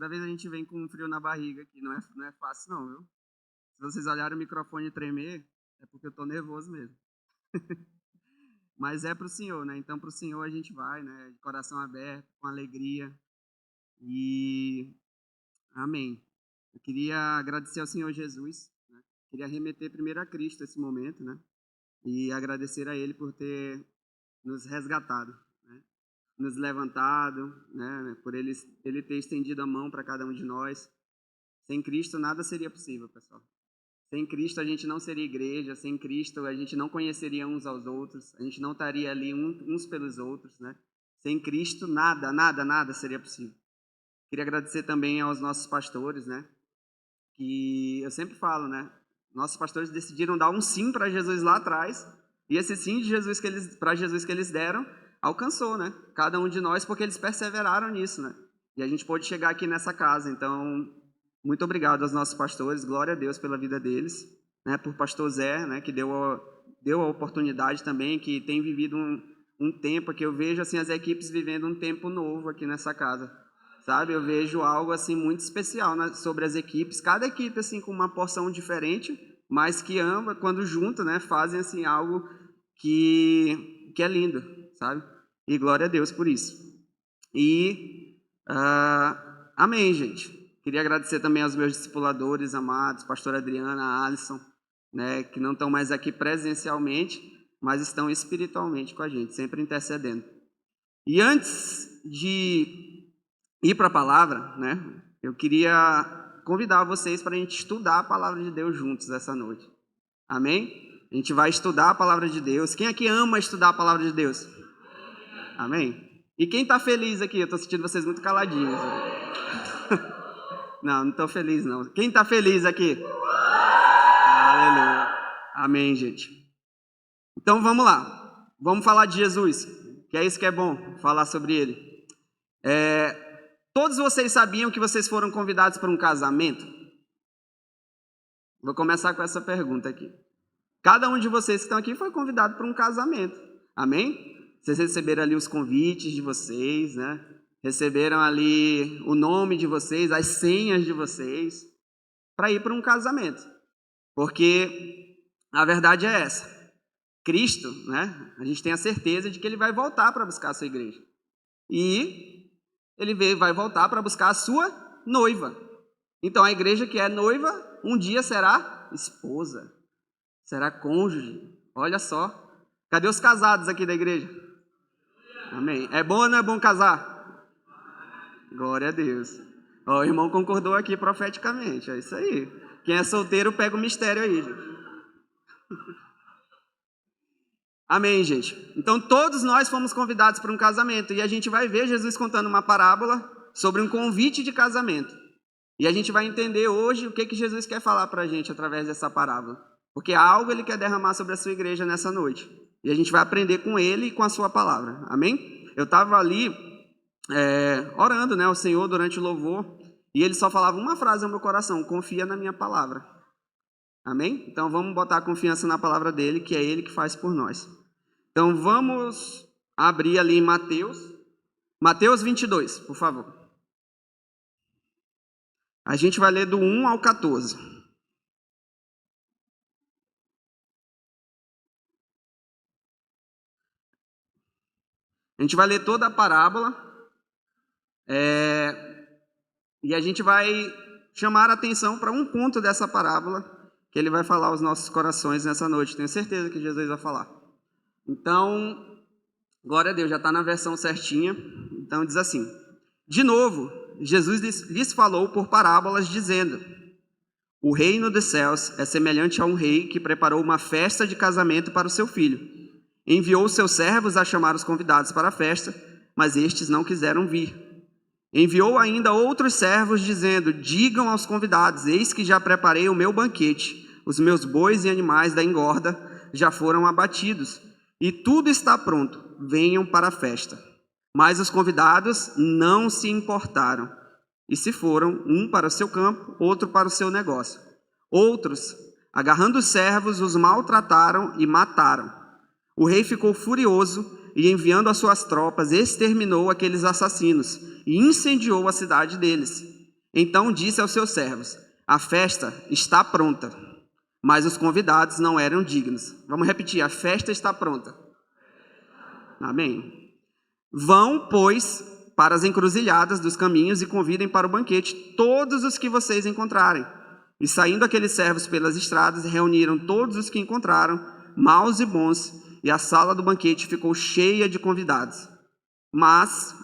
Toda vez a gente vem com um frio na barriga aqui, não é fácil não, viu? Se vocês olharem o microfone tremer, é porque eu estou nervoso mesmo. Mas é para o Senhor, né? Então, para o Senhor a gente vai, né? De coração aberto, com alegria. E amém. Eu queria agradecer ao Senhor Jesus, né? Queria remeter primeiro a Cristo esse momento, né? E agradecer a Ele por ter nos resgatado, né? Nos levantado, né? Por ele ter estendido a mão para cada um de nós. Sem Cristo nada seria possível, pessoal. Sem Cristo a gente não seria igreja, sem Cristo a gente não conheceria uns aos outros, a gente não estaria ali uns pelos outros, né? Sem Cristo nada seria possível. Queria agradecer também aos nossos pastores, né? Que eu sempre falo, né? Nossos pastores decidiram dar um sim para Jesus lá atrás, e esse sim de Jesus para Jesus que eles deram alcançou, né? Cada um de nós, porque eles perseveraram nisso, né? E a gente pôde chegar aqui nessa casa. Então, muito obrigado aos nossos pastores, glória a Deus pela vida deles, né? Por pastor Zé, né? Que deu a oportunidade também, que tem vivido um tempo que eu vejo assim as equipes vivendo um tempo novo aqui nessa casa, sabe? Eu vejo algo assim muito especial sobre as equipes, cada equipe assim com uma porção diferente, mas que ambas, quando juntas, né, fazem assim algo que é lindo, sabe? E glória a Deus por isso. E amém, gente. Queria agradecer também aos meus discipuladores amados, pastora Adriana, Alisson, né, que não estão mais aqui presencialmente, mas estão espiritualmente com a gente, sempre intercedendo. E antes de ir para a palavra, né, eu queria convidar vocês para a gente estudar a palavra de Deus juntos essa noite. Amém? A gente vai estudar a palavra de Deus. Quem aqui ama estudar a palavra de Deus? Amém? E quem está feliz aqui? Eu estou sentindo vocês muito caladinhos. Não estou feliz não. Quem está feliz aqui? Aleluia. Amém, gente. Então vamos lá. Vamos falar de Jesus, que é isso que é bom, falar sobre ele. Todos vocês sabiam que vocês foram convidados para um casamento? Vou começar com essa pergunta aqui. Cada um de vocês que estão aqui foi convidado para um casamento. Amém? Vocês receberam ali os convites de vocês, né? Receberam ali o nome de vocês, as senhas de vocês, para ir para um casamento. Porque a verdade é essa. Cristo, né? A gente tem a certeza de que ele vai voltar para buscar a sua igreja. E ele vai voltar para buscar a sua noiva. Então a igreja que é noiva, um dia será esposa, será cônjuge. Olha só. Cadê os casados aqui da igreja? Amém. É bom ou não é bom casar? Glória a Deus. Ó, o irmão concordou aqui profeticamente. É isso aí. Quem é solteiro pega o mistério aí, gente. Amém, gente. Então todos nós fomos convidados para um casamento. E a gente vai ver Jesus contando uma parábola sobre um convite de casamento. E a gente vai entender hoje o que Jesus quer falar para a gente através dessa parábola. Porque algo ele quer derramar sobre a sua igreja nessa noite. E a gente vai aprender com ele e com a sua palavra. Amém? Eu estava ali orando, né, ao Senhor durante o louvor. E ele só falava uma frase no meu coração: confia na minha palavra. Amém? Então vamos botar a confiança na palavra dele, que é ele que faz por nós. Então vamos abrir ali em Mateus 22, por favor. A gente vai ler do 1 ao 14. A gente vai ler toda a parábola e a gente vai chamar a atenção para um ponto dessa parábola que ele vai falar aos nossos corações nessa noite. Tenho certeza que Jesus vai falar. Então, glória a Deus, já está na versão certinha. Então diz assim: de novo, Jesus lhes falou por parábolas, dizendo: o reino dos céus é semelhante a um rei que preparou uma festa de casamento para o seu filho. Enviou seus servos a chamar os convidados para a festa, mas estes não quiseram vir. Enviou ainda outros servos, dizendo: digam aos convidados: eis que já preparei o meu banquete, os meus bois e animais da engorda já foram abatidos, e tudo está pronto, venham para a festa. Mas os convidados não se importaram, e se foram, um para o seu campo, outro para o seu negócio. Outros, agarrando os servos, os maltrataram e mataram. O rei ficou furioso e, enviando as suas tropas, exterminou aqueles assassinos e incendiou a cidade deles. Então disse aos seus servos: a festa está pronta, mas os convidados não eram dignos. Vamos repetir: a festa está pronta. Amém. Vão, pois, para as encruzilhadas dos caminhos e convidem para o banquete todos os que vocês encontrarem. E saindo aqueles servos pelas estradas, reuniram todos os que encontraram, maus e bons, e a sala do banquete ficou cheia de convidados. Mas,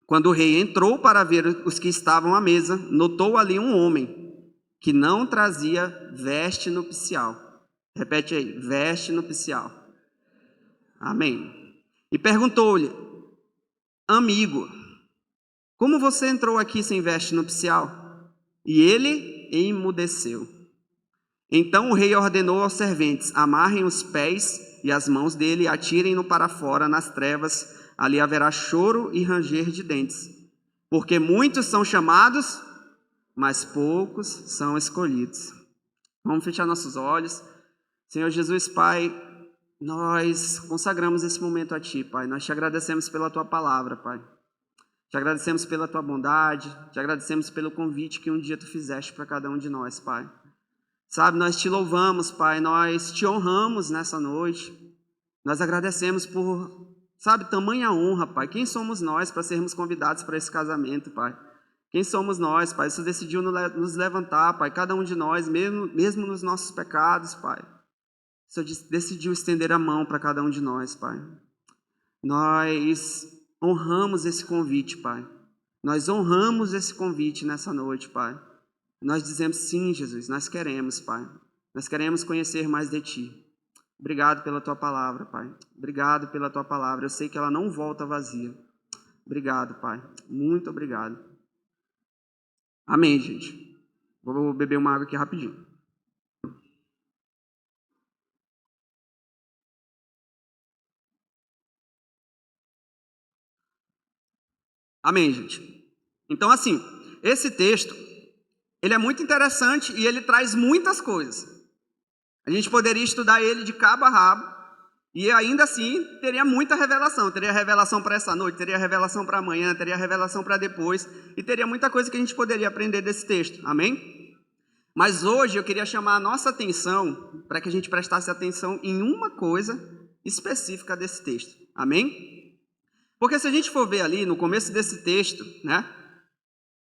quando o rei entrou para ver os que estavam à mesa, notou ali um homem que não trazia veste nupcial. Repete aí: veste nupcial. Amém. E perguntou-lhe: amigo, como você entrou aqui sem veste nupcial? E ele emudeceu. Então o rei ordenou aos serventes: amarrem os pés e as mãos dele e atirem-no para fora nas trevas. Ali haverá choro e ranger de dentes, porque muitos são chamados, mas poucos são escolhidos. Vamos fechar nossos olhos. Senhor Jesus, Pai, nós consagramos esse momento a Ti, Pai. Nós te agradecemos pela Tua palavra, Pai. Te agradecemos pela Tua bondade, te agradecemos pelo convite que um dia Tu fizeste para cada um de nós, Pai. Sabe, nós Te louvamos, Pai, nós Te honramos nessa noite. Nós agradecemos por, sabe, tamanha honra, Pai. Quem somos nós para sermos convidados para esse casamento, Pai? Quem somos nós, Pai? Isso decidiu nos levantar, Pai, cada um de nós, mesmo nos nossos pecados, Pai. O Senhor decidiu estender a mão para cada um de nós, Pai. Nós honramos esse convite, Pai. Nós honramos esse convite nessa noite, Pai. Nós dizemos: sim, Jesus, nós queremos, Pai. Nós queremos conhecer mais de Ti. Obrigado pela Tua palavra, Pai. Obrigado pela Tua palavra. Eu sei que ela não volta vazia. Obrigado, Pai. Muito obrigado. Amém, gente. Vou beber uma água aqui rapidinho. Amém, gente. Então, assim, esse texto, ele é muito interessante e ele traz muitas coisas. A gente poderia estudar ele de cabo a rabo e ainda assim teria muita revelação. Teria revelação para essa noite, teria revelação para amanhã, teria revelação para depois e teria muita coisa que a gente poderia aprender desse texto. Amém? Mas hoje eu queria chamar a nossa atenção para que a gente prestasse atenção em uma coisa específica desse texto. Amém? Porque se a gente for ver ali no começo desse texto, né?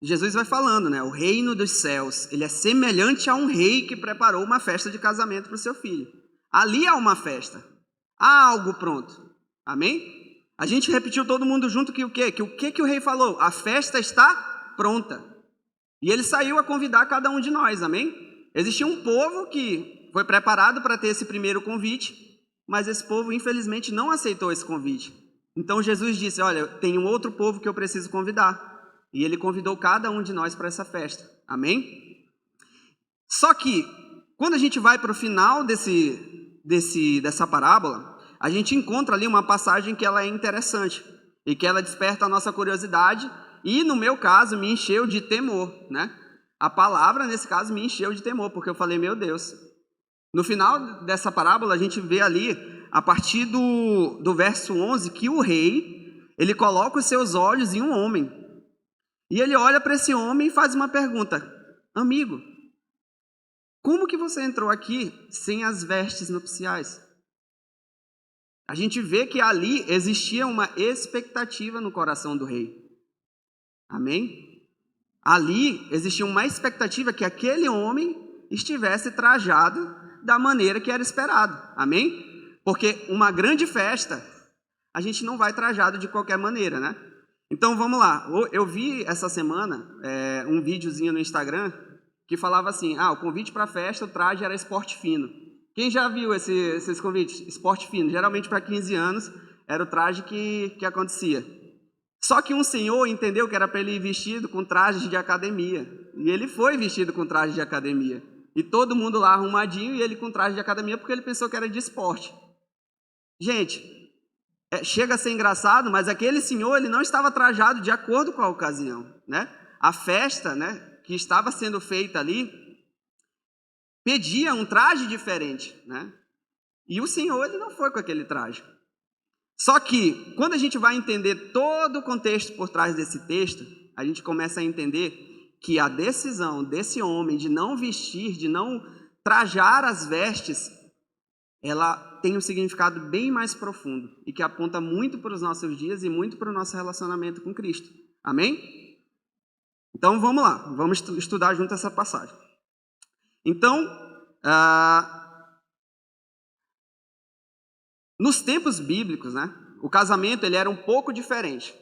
Jesus vai falando, né? O reino dos céus, ele é semelhante a um rei que preparou uma festa de casamento para o seu filho. Ali há uma festa. Há algo pronto. Amém? A gente repetiu todo mundo junto que o quê? Que o rei falou? A festa está pronta. E ele saiu a convidar cada um de nós. Amém? Existia um povo que foi preparado para ter esse primeiro convite, mas esse povo, infelizmente, não aceitou esse convite. Então Jesus disse: olha, tem um outro povo que eu preciso convidar. E ele convidou cada um de nós para essa festa. Amém? Só que, quando a gente vai para o final dessa parábola, a gente encontra ali uma passagem que ela é interessante e que ela desperta a nossa curiosidade e, no meu caso, me encheu de temor, né? A palavra, nesse caso, me encheu de temor, porque eu falei: meu Deus. No final dessa parábola, a gente vê ali, a partir do verso 11, que o rei, ele coloca os seus olhos em um homem. E ele olha para esse homem e faz uma pergunta: amigo, como que você entrou aqui sem as vestes nupciais? A gente vê que ali existia uma expectativa no coração do rei. Amém? Ali existia uma expectativa que aquele homem estivesse trajado da maneira que era esperado. Amém? Porque uma grande festa, a gente não vai trajado de qualquer maneira, né? Então vamos lá. Eu vi essa semana um videozinho no Instagram que falava assim: o convite para a festa, o traje era esporte fino. Quem já viu esses convites? Esporte fino. Geralmente para 15 anos era o traje que acontecia. Só que um senhor entendeu que era para ele ir vestido com trajes de academia. E ele foi vestido com traje de academia. E todo mundo lá arrumadinho e ele com traje de academia porque ele pensou que era de esporte. Gente, chega a ser engraçado, mas aquele senhor, ele não estava trajado de acordo com a ocasião, né? A festa, né, que estava sendo feita ali pedia um traje diferente, né? E o senhor, ele não foi com aquele traje. Só que, quando a gente vai entender todo o contexto por trás desse texto, a gente começa a entender que a decisão desse homem de não vestir, de não trajar as vestes, ela tem um significado bem mais profundo e que aponta muito para os nossos dias e muito para o nosso relacionamento com Cristo. Amém? Então vamos lá, vamos estudar junto essa passagem. Então, nos tempos bíblicos, né, o casamento ele era um pouco diferente.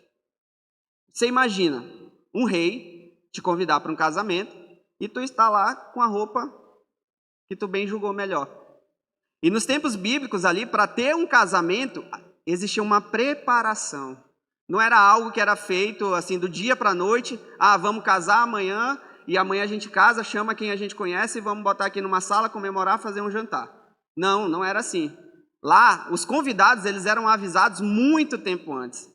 Você imagina um rei te convidar para um casamento e tu está lá com a roupa que tu bem julgou melhor. E nos tempos bíblicos ali, para ter um casamento, existia uma preparação. Não era algo que era feito assim do dia para a noite, vamos casar amanhã, e amanhã a gente casa, chama quem a gente conhece e vamos botar aqui numa sala, comemorar, fazer um jantar. Não era assim. Lá, os convidados, eles eram avisados muito tempo antes,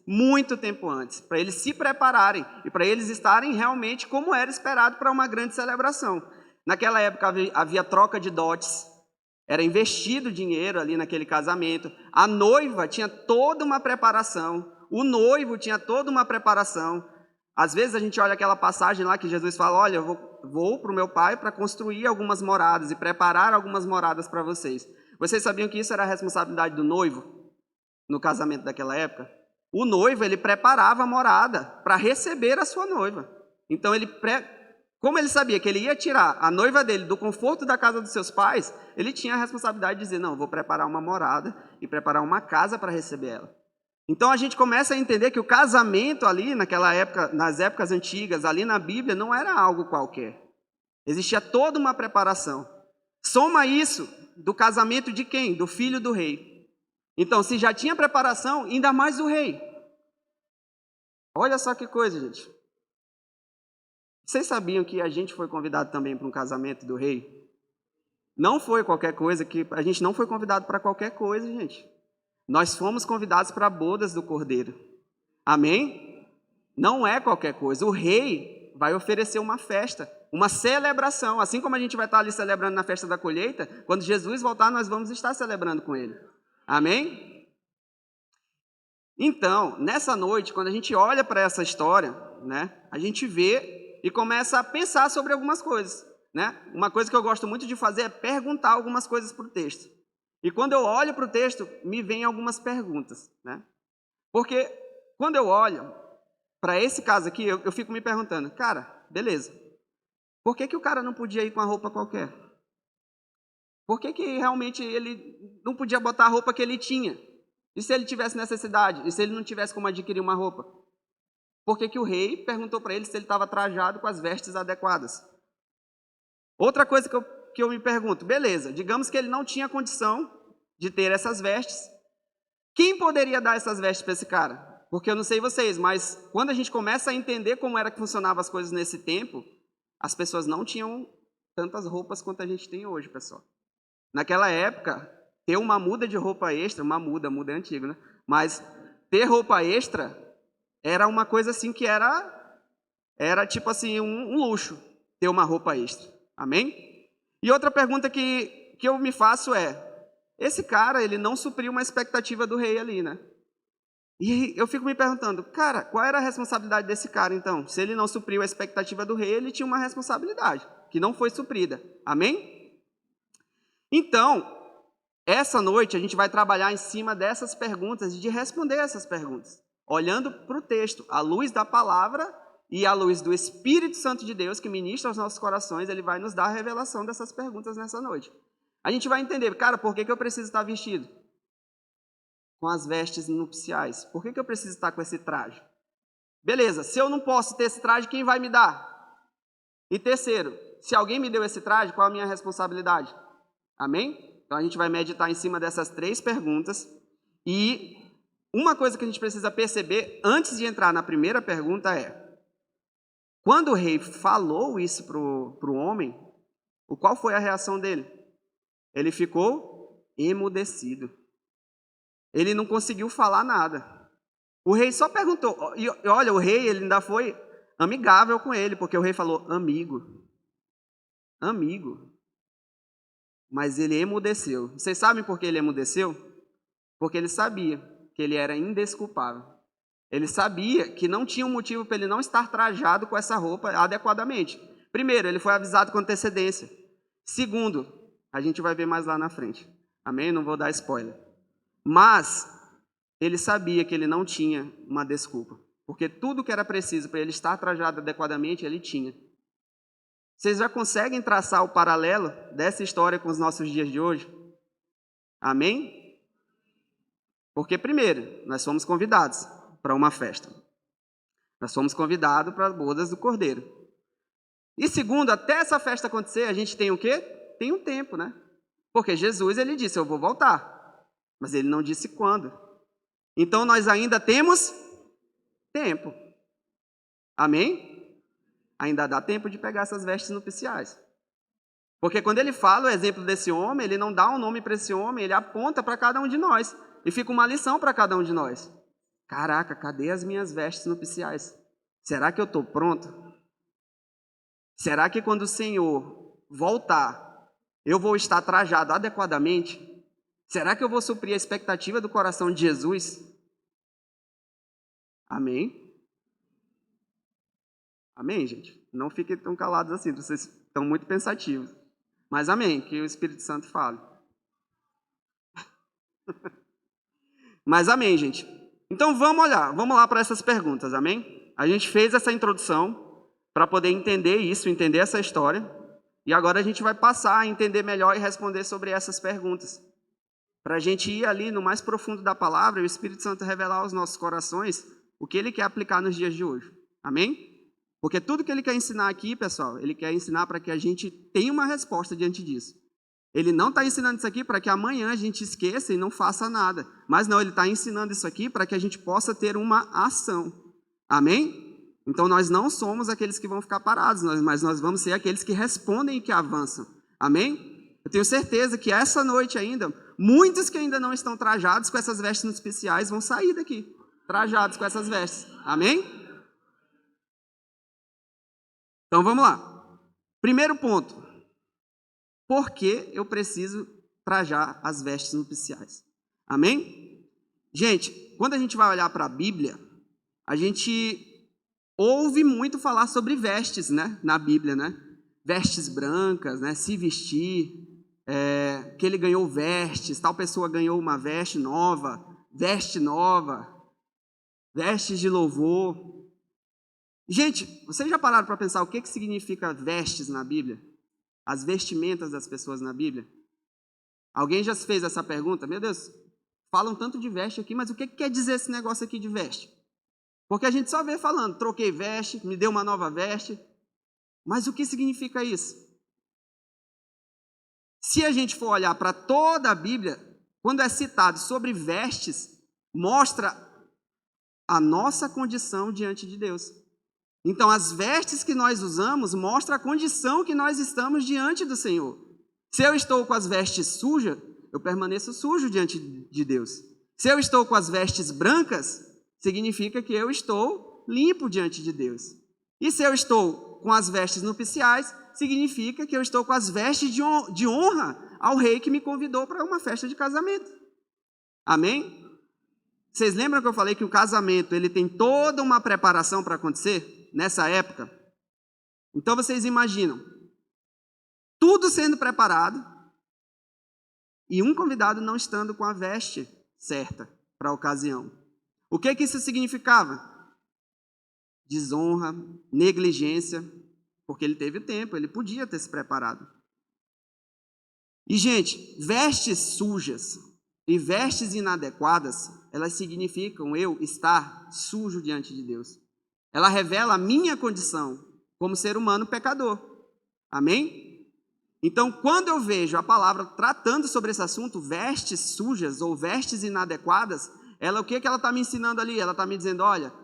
para eles se prepararem e para eles estarem realmente como era esperado para uma grande celebração. Naquela época havia troca de dotes, era investido dinheiro ali naquele casamento, a noiva tinha toda uma preparação, o noivo tinha toda uma preparação. Às vezes a gente olha aquela passagem lá que Jesus fala, olha, eu vou para o meu pai para construir algumas moradas e preparar algumas moradas para vocês. Vocês sabiam que isso era a responsabilidade do noivo no casamento daquela época? O noivo, ele preparava a morada para receber a sua noiva. Então, como ele sabia que ele ia tirar a noiva dele do conforto da casa dos seus pais, ele tinha a responsabilidade de dizer, não, vou preparar uma morada e preparar uma casa para receber ela. Então, a gente começa a entender que o casamento ali, naquela época, nas épocas antigas, ali na Bíblia, não era algo qualquer. Existia toda uma preparação. Soma isso do casamento de quem? Do filho do rei. Então, se já tinha preparação, ainda mais do rei. Olha só que coisa, gente. Vocês sabiam que a gente foi convidado também para um casamento do rei? Não foi qualquer coisa, a gente não foi convidado para qualquer coisa, gente. Nós fomos convidados para bodas do Cordeiro. Amém? Não é qualquer coisa. O rei vai oferecer uma festa, uma celebração. Assim como a gente vai estar ali celebrando na festa da colheita, quando Jesus voltar, nós vamos estar celebrando com ele. Amém? Então, nessa noite, quando a gente olha para essa história, né, a gente vê e começa a pensar sobre algumas coisas. Né? Uma coisa que eu gosto muito de fazer é perguntar algumas coisas para o texto. E quando eu olho para o texto, me vêm algumas perguntas. Né? Porque quando eu olho para esse caso aqui, eu fico me perguntando, cara, beleza, por que o cara não podia ir com a roupa qualquer? Por que realmente ele não podia botar a roupa que ele tinha? E se ele tivesse necessidade? E se ele não tivesse como adquirir uma roupa? Por que o rei perguntou para ele se ele estava trajado com as vestes adequadas? Outra coisa que eu me pergunto, beleza, digamos que ele não tinha condição de ter essas vestes. Quem poderia dar essas vestes para esse cara? Porque eu não sei vocês, mas quando a gente começa a entender como era que funcionavam as coisas nesse tempo, as pessoas não tinham tantas roupas quanto a gente tem hoje, pessoal. Naquela época, ter uma muda de roupa extra, muda é antigo, né? Mas ter roupa extra era uma coisa assim que era tipo assim um luxo, ter uma roupa extra. Amém? E outra pergunta que eu me faço é, esse cara, ele não supriu uma expectativa do rei ali, né? E eu fico me perguntando, cara, qual era a responsabilidade desse cara, então? Se ele não supriu a expectativa do rei, ele tinha uma responsabilidade, que não foi suprida. Amém? Então, essa noite a gente vai trabalhar em cima dessas perguntas e de responder essas perguntas, olhando para o texto, à luz da palavra e à luz do Espírito Santo de Deus, que ministra aos nossos corações, ele vai nos dar a revelação dessas perguntas nessa noite. A gente vai entender, cara, por que eu preciso estar vestido com as vestes nupciais? Por que eu preciso estar com esse traje? Beleza, se eu não posso ter esse traje, quem vai me dar? E terceiro, se alguém me deu esse traje, qual a minha responsabilidade? Amém? Então a gente vai meditar em cima dessas 3 perguntas. E uma coisa que a gente precisa perceber antes de entrar na primeira pergunta é: quando o rei falou isso para o homem, qual foi a reação dele? Ele ficou emudecido. Ele não conseguiu falar nada. O rei só perguntou, e olha, o rei ele ainda foi amigável com ele, porque o rei falou, amigo. Mas ele emudeceu. Vocês sabem por que ele emudeceu? Porque ele sabia que ele era indesculpável. Ele sabia que não tinha um motivo para ele não estar trajado com essa roupa adequadamente. Primeiro, ele foi avisado com antecedência. Segundo, a gente vai ver mais lá na frente. Amém? Não vou dar spoiler. Mas ele sabia que ele não tinha uma desculpa, porque tudo que era preciso para ele estar trajado adequadamente, ele tinha. Vocês já conseguem traçar o paralelo dessa história com os nossos dias de hoje? Amém? Porque, primeiro, nós fomos convidados para uma festa. Nós fomos convidados para as bodas do Cordeiro. E segundo, até essa festa acontecer, a gente tem o quê? Tem um tempo, né? Porque Jesus, ele disse, eu vou voltar. Mas ele não disse quando. Então, nós ainda temos tempo. Amém? Ainda dá tempo de pegar essas vestes nupciais. Porque quando ele fala o exemplo desse homem, ele não dá um nome para esse homem, ele aponta para cada um de nós. E fica uma lição para cada um de nós. Caraca, cadê as minhas vestes nupciais? Será que eu estou pronto? Será que quando o Senhor voltar, eu vou estar trajado adequadamente? Será que eu vou suprir a expectativa do coração de Jesus? Amém? Amém, gente? Não fiquem tão calados assim, vocês estão muito pensativos. Mas amém, que o Espírito Santo fale. Mas amém, gente. Então vamos lá para essas perguntas, amém? A gente fez essa introdução para poder entender isso, entender essa história. E agora a gente vai passar a entender melhor e responder sobre essas perguntas. Para a gente ir ali no mais profundo da palavra e o Espírito Santo revelar aos nossos corações o que ele quer aplicar nos dias de hoje. Amém? Porque tudo que ele quer ensinar aqui, pessoal, ele quer ensinar para que a gente tenha uma resposta diante disso. Ele não está ensinando isso aqui para que amanhã a gente esqueça e não faça nada. Mas não, ele está ensinando isso aqui para que a gente possa ter uma ação. Amém? Então nós não somos aqueles que vão ficar parados, mas nós vamos ser aqueles que respondem e que avançam. Amém? Eu tenho certeza que essa noite ainda, muitos que ainda não estão trajados com essas vestes especiais vão sair daqui, trajados com essas vestes. Amém? Então vamos lá. Primeiro ponto. Por que eu preciso trajar as vestes nupciais? Amém? Gente, quando a gente vai olhar para a Bíblia, a gente ouve muito falar sobre vestes, né? Na Bíblia, né? Vestes brancas, né? Se vestir, que ele ganhou vestes, tal pessoa ganhou uma veste nova, vestes de louvor. Gente, vocês já pararam para pensar o que significa vestes na Bíblia? As vestimentas das pessoas na Bíblia? Alguém já se fez essa pergunta? Meu Deus, falam tanto de veste aqui, mas o que quer dizer esse negócio aqui de veste? Porque a gente só vê falando, troquei veste, me deu uma nova veste. Mas o que significa isso? Se a gente for olhar para toda a Bíblia, quando é citado sobre vestes, mostra a nossa condição diante de Deus. Então, as vestes que nós usamos mostram a condição que nós estamos diante do Senhor. Se eu estou com as vestes sujas, eu permaneço sujo diante de Deus. Se eu estou com as vestes brancas, significa que eu estou limpo diante de Deus. E se eu estou com as vestes nupciais, significa que eu estou com as vestes de honra ao rei que me convidou para uma festa de casamento. Amém? Vocês lembram que eu falei que o casamento ele tem toda uma preparação para acontecer? Nessa época, então vocês imaginam, tudo sendo preparado e um convidado não estando com a veste certa para a ocasião. O que isso significava? Desonra, negligência, porque ele teve tempo, ele podia ter se preparado. E, gente, vestes sujas e vestes inadequadas, elas significam eu estar sujo diante de Deus. Ela revela a minha condição como ser humano pecador. Amém? Então, quando eu vejo a palavra tratando sobre esse assunto, vestes sujas ou vestes inadequadas, o que ela está me ensinando ali? Ela está me dizendo, olha,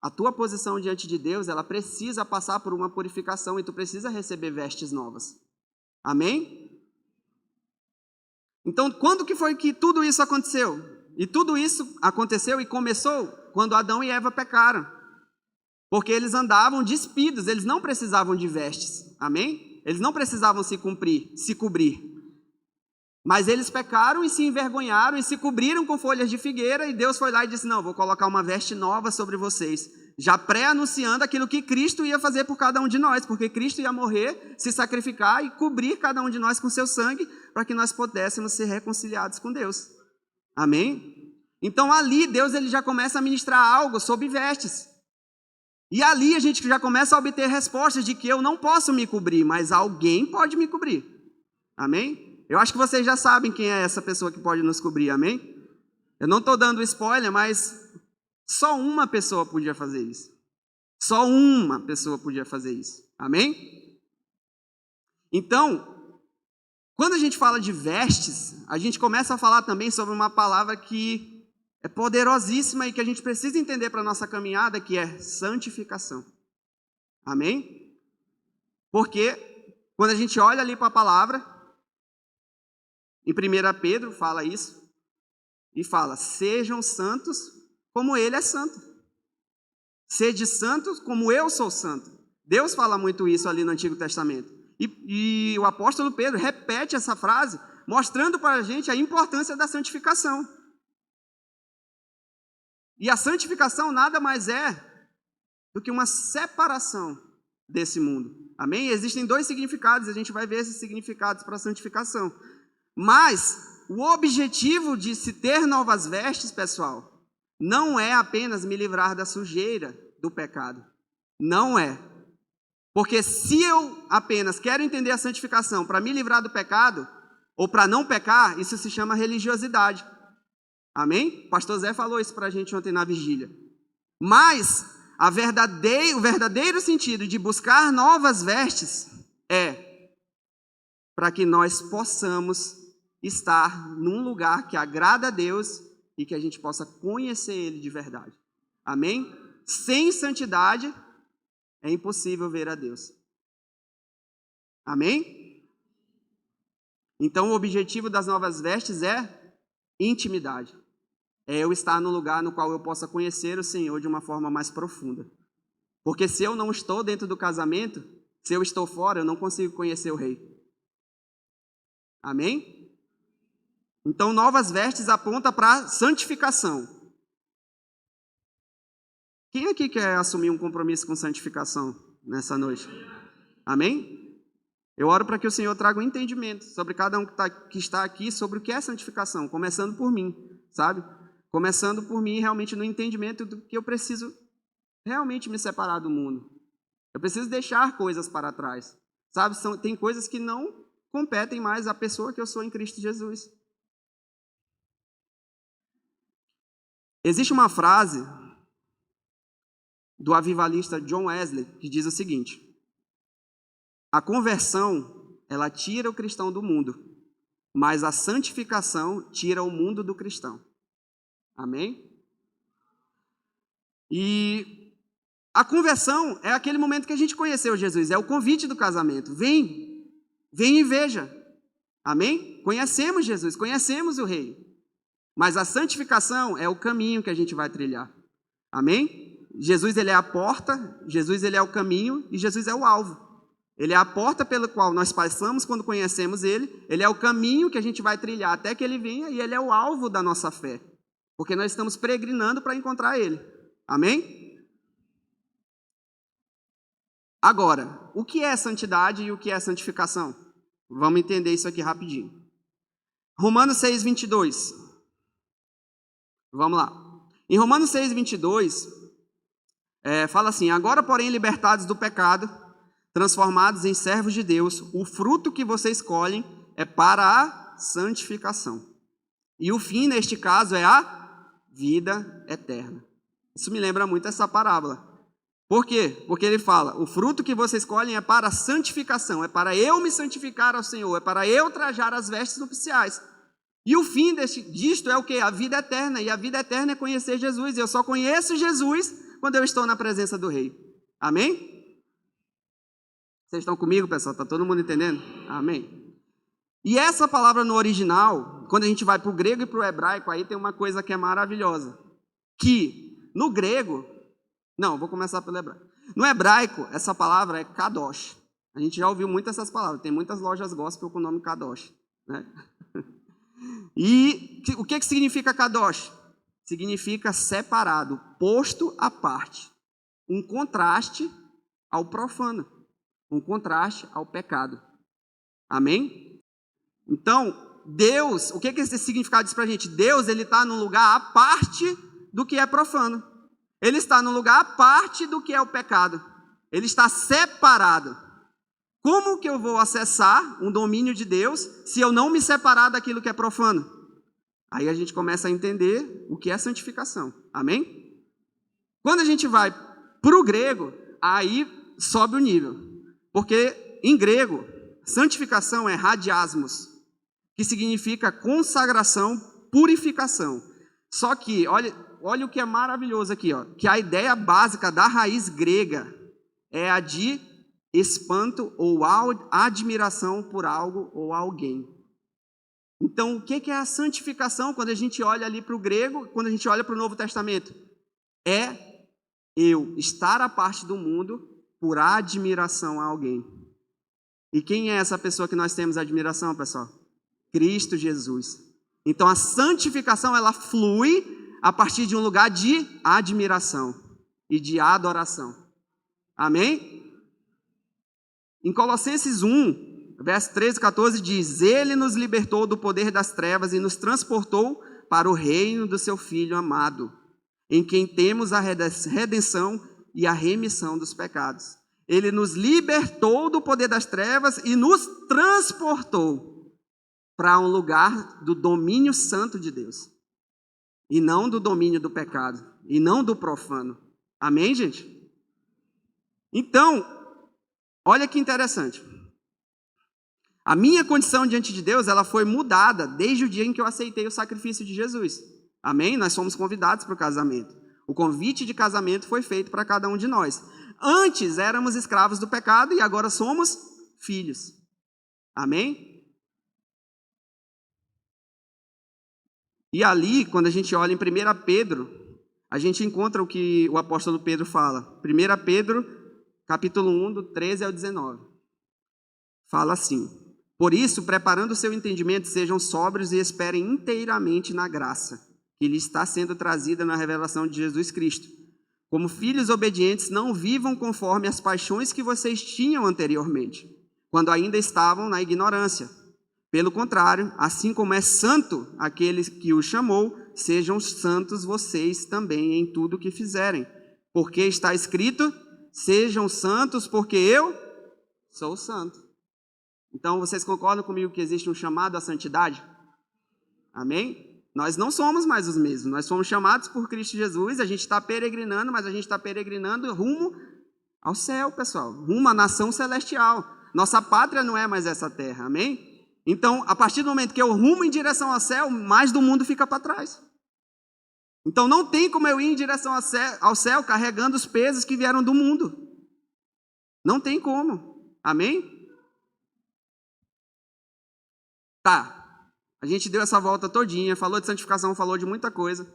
a tua posição diante de Deus, ela precisa passar por uma purificação e tu precisa receber vestes novas. Amém? Então, quando que foi que tudo isso aconteceu? E tudo isso aconteceu e começou quando Adão e Eva pecaram. Porque eles andavam despidos, eles não precisavam de vestes, amém? Eles não precisavam se cobrir. Mas eles pecaram e se envergonharam e se cobriram com folhas de figueira, e Deus foi lá e disse: não, vou colocar uma veste nova sobre vocês, já pré-anunciando aquilo que Cristo ia fazer por cada um de nós, porque Cristo ia morrer, se sacrificar e cobrir cada um de nós com seu sangue, para que nós pudéssemos ser reconciliados com Deus. Amém? Então ali Deus ele já começa a ministrar algo sobre vestes. E ali a gente já começa a obter respostas de que eu não posso me cobrir, mas alguém pode me cobrir. Amém? Eu acho que vocês já sabem quem é essa pessoa que pode nos cobrir, amém? Eu não estou dando spoiler, mas só uma pessoa podia fazer isso. Só uma pessoa podia fazer isso, amém? Então, quando a gente fala de vestes, a gente começa a falar também sobre uma palavra que é poderosíssima e que a gente precisa entender para a nossa caminhada, que é santificação. Amém? Porque quando a gente olha ali para a palavra, em 1 Pedro fala isso, e fala: sejam santos como ele é santo. Sede santos como eu sou santo. Deus fala muito isso ali no Antigo Testamento. E o apóstolo Pedro repete essa frase, mostrando para a gente a importância da santificação. E a santificação nada mais é do que uma separação desse mundo. Amém? Existem dois significados, a gente vai ver esses significados para a santificação. Mas o objetivo de se ter novas vestes, pessoal, não é apenas me livrar da sujeira do pecado. Não é. Porque se eu apenas quero entender a santificação para me livrar do pecado, ou para não pecar, isso se chama religiosidade. Amém? O pastor Zé falou isso para a gente ontem na vigília. Mas o verdadeiro sentido de buscar novas vestes é para que nós possamos estar num lugar que agrada a Deus e que a gente possa conhecer Ele de verdade. Amém? Sem santidade é impossível ver a Deus. Amém? Então o objetivo das novas vestes é intimidade. É eu estar no lugar no qual eu possa conhecer o Senhor de uma forma mais profunda. Porque se eu não estou dentro do casamento, se eu estou fora, eu não consigo conhecer o Rei. Amém? Então, novas vestes aponta para santificação. Quem aqui quer assumir um compromisso com santificação nessa noite? Amém? Eu oro para que o Senhor traga um entendimento sobre cada um que está aqui, sobre o que é santificação, começando por mim, sabe? Começando por mim, realmente, no entendimento do que eu preciso realmente me separar do mundo. Eu preciso deixar coisas para trás, sabe? Tem coisas que não competem mais à pessoa que eu sou em Cristo Jesus. Existe uma frase do avivalista John Wesley que diz o seguinte: a conversão, ela tira o cristão do mundo, mas a santificação tira o mundo do cristão. Amém? E a conversão é aquele momento que a gente conheceu Jesus, é o convite do casamento. Vem e veja. Amém? Conhecemos Jesus, conhecemos o Rei. Mas a santificação é o caminho que a gente vai trilhar. Amém? Jesus, ele é a porta, Jesus, ele é o caminho e Jesus é o alvo. Ele é a porta pela qual nós passamos quando conhecemos ele é o caminho que a gente vai trilhar até que ele venha e ele é o alvo da nossa fé. Porque nós estamos peregrinando para encontrar ele. Amém? Agora, o que é santidade e o que é santificação? Vamos entender isso aqui rapidinho. Romanos 6, 22. Vamos lá. Em Romanos 6, 22, fala assim: agora, porém, libertados do pecado, transformados em servos de Deus, o fruto que vocês colhem é para a santificação. E o fim, neste caso, é a vida eterna. Isso me lembra muito essa parábola. Por quê? Porque ele fala: o fruto que vocês colhem é para a santificação, é para eu me santificar ao Senhor, é para eu trajar as vestes nupciais. E o fim disto é o quê? A vida eterna. E a vida eterna é conhecer Jesus. E eu só conheço Jesus quando eu estou na presença do Rei. Amém? Vocês estão comigo, pessoal? Está todo mundo entendendo? Amém. E essa palavra no original, quando a gente vai para o grego e para o hebraico, aí tem uma coisa que é maravilhosa. Que no grego... Não, vou começar pelo hebraico. No hebraico, essa palavra é kadosh. A gente já ouviu muito essas palavras. Tem muitas lojas gospel com o nome kadosh, né? E o que significa kadosh? Significa separado, posto à parte. Um contraste ao profano, um contraste ao pecado. Amém? Então, Deus, o que esse significado diz para a gente? Deus, ele está num lugar à parte do que é profano. Ele está num lugar à parte do que é o pecado. Ele está separado. Como que eu vou acessar um domínio de Deus se eu não me separar daquilo que é profano? Aí a gente começa a entender o que é santificação. Amém? Quando a gente vai para o grego, aí sobe o nível. Porque em grego, santificação é radiasmos, que significa consagração, purificação. Só que, olha o que é maravilhoso aqui, ó, que a ideia básica da raiz grega é a de espanto ou admiração por algo ou alguém. Então, o que é a santificação quando a gente olha ali para o grego, quando a gente olha para o Novo Testamento? É eu estar à parte do mundo por admiração a alguém. E quem é essa pessoa que nós temos admiração, pessoal? Cristo Jesus. Então, a santificação, ela flui a partir de um lugar de admiração e de adoração. Amém? Em Colossenses 1, verso 13 e 14 diz: Ele nos libertou do poder das trevas e nos transportou para o reino do seu Filho amado, em quem temos a redenção e a remissão dos pecados. Ele nos libertou do poder das trevas e nos transportou para um lugar do domínio santo de Deus, e não do domínio do pecado, e não do profano. Amém, gente? Então, olha que interessante. A minha condição diante de Deus, ela foi mudada desde o dia em que eu aceitei o sacrifício de Jesus. Amém? Nós somos convidados para o casamento. O convite de casamento foi feito para cada um de nós. Antes éramos escravos do pecado e agora somos filhos. Amém? E ali, quando a gente olha em 1 Pedro, a gente encontra o que o apóstolo Pedro fala. 1 Pedro, capítulo 1, do 13 ao 19. Fala assim: Por isso, preparando o seu entendimento, sejam sóbrios e esperem inteiramente na graça que lhe está sendo trazida na revelação de Jesus Cristo. Como filhos obedientes, não vivam conforme as paixões que vocês tinham anteriormente, quando ainda estavam na ignorância. Pelo contrário, assim como é santo aquele que o chamou, sejam santos vocês também em tudo o que fizerem. Porque está escrito: sejam santos porque eu sou santo. Então, vocês concordam comigo que existe um chamado à santidade? Amém? Nós não somos mais os mesmos. Nós fomos chamados por Cristo Jesus, a gente está peregrinando, mas a gente está peregrinando rumo ao céu, pessoal. Rumo à nação celestial. Nossa pátria não é mais essa terra, amém? Então, a partir do momento que eu rumo em direção ao céu, mais do mundo fica para trás. Então, não tem como eu ir em direção ao céu carregando os pesos que vieram do mundo. Não tem como. Amém? Tá. A gente deu essa volta todinha, falou de santificação, falou de muita coisa.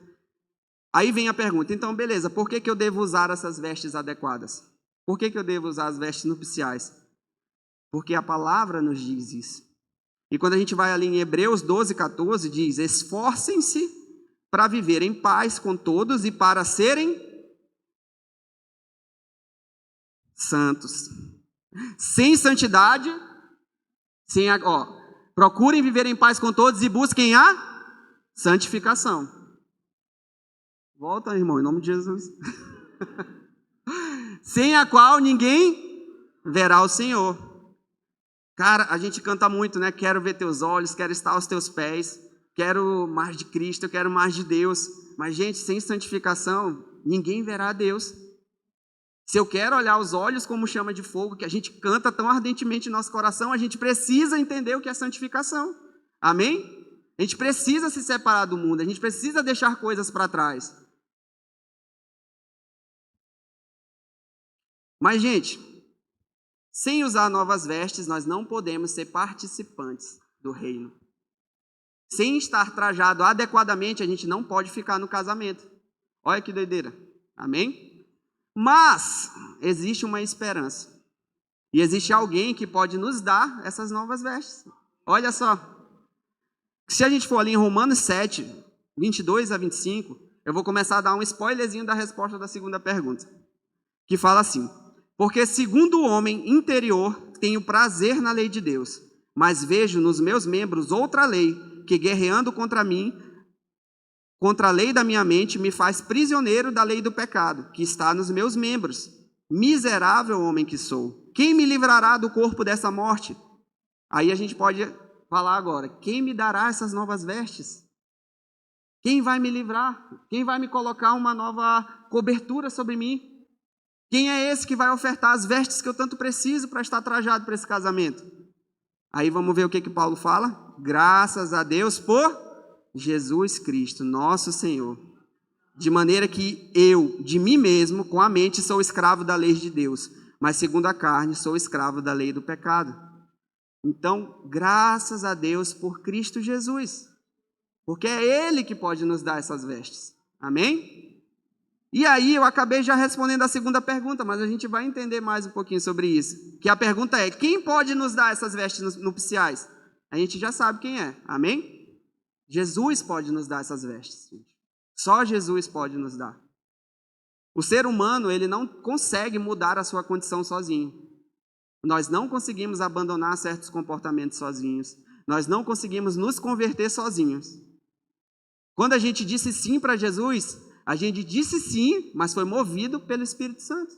Aí vem a pergunta: então, beleza, por que eu devo usar essas vestes adequadas? Por que eu devo usar as vestes nupciais? Porque a palavra nos diz isso. E quando a gente vai ali em Hebreus 12, 14, diz: esforcem-se para viver em paz com todos e para serem santos. Sem santidade, procurem viver em paz com todos e busquem a santificação. Volta, irmão, em nome de Jesus. Sem a qual ninguém verá o Senhor. Cara, a gente canta muito, né? Quero ver teus olhos, quero estar aos teus pés, quero mais de Cristo, eu quero mais de Deus. Mas, gente, sem santificação, ninguém verá a Deus. Se eu quero olhar os olhos como chama de fogo, que a gente canta tão ardentemente em nosso coração, a gente precisa entender o que é santificação. Amém? A gente precisa se separar do mundo, a gente precisa deixar coisas para trás. Mas, gente, sem usar novas vestes, nós não podemos ser participantes do reino. Sem estar trajado adequadamente, a gente não pode ficar no casamento. Olha que doideira. Amém? Mas existe uma esperança. E existe alguém que pode nos dar essas novas vestes. Olha só. Se a gente for ali em Romanos 7, 22 a 25, eu vou começar a dar um spoilerzinho da resposta da segunda pergunta, que fala assim: porque segundo o homem interior tenho prazer na lei de Deus, mas vejo nos meus membros outra lei, que guerreando contra mim, contra a lei da minha mente, me faz prisioneiro da lei do pecado, que está nos meus membros. Miserável homem que sou, quem me livrará do corpo dessa morte? Aí a gente pode falar agora: quem me dará essas novas vestes? Quem vai me livrar? Quem vai me colocar uma nova cobertura sobre mim? Quem é esse que vai ofertar as vestes que eu tanto preciso para estar trajado para esse casamento? Aí vamos ver o que Paulo fala. Graças a Deus por Jesus Cristo, nosso Senhor. De maneira que eu, de mim mesmo, com a mente, sou escravo da lei de Deus, mas segundo a carne, sou escravo da lei do pecado. Então, graças a Deus por Cristo Jesus, porque é Ele que pode nos dar essas vestes. Amém? E aí eu acabei já respondendo a segunda pergunta, mas a gente vai entender mais um pouquinho sobre isso. Que a pergunta é: quem pode nos dar essas vestes nupciais? A gente já sabe quem é. Amém? Jesus pode nos dar essas vestes. Só Jesus pode nos dar. O ser humano, ele não consegue mudar a sua condição sozinho. Nós não conseguimos abandonar certos comportamentos sozinhos. Nós não conseguimos nos converter sozinhos. Quando a gente disse sim para Jesus, a gente disse sim, mas foi movido pelo Espírito Santo.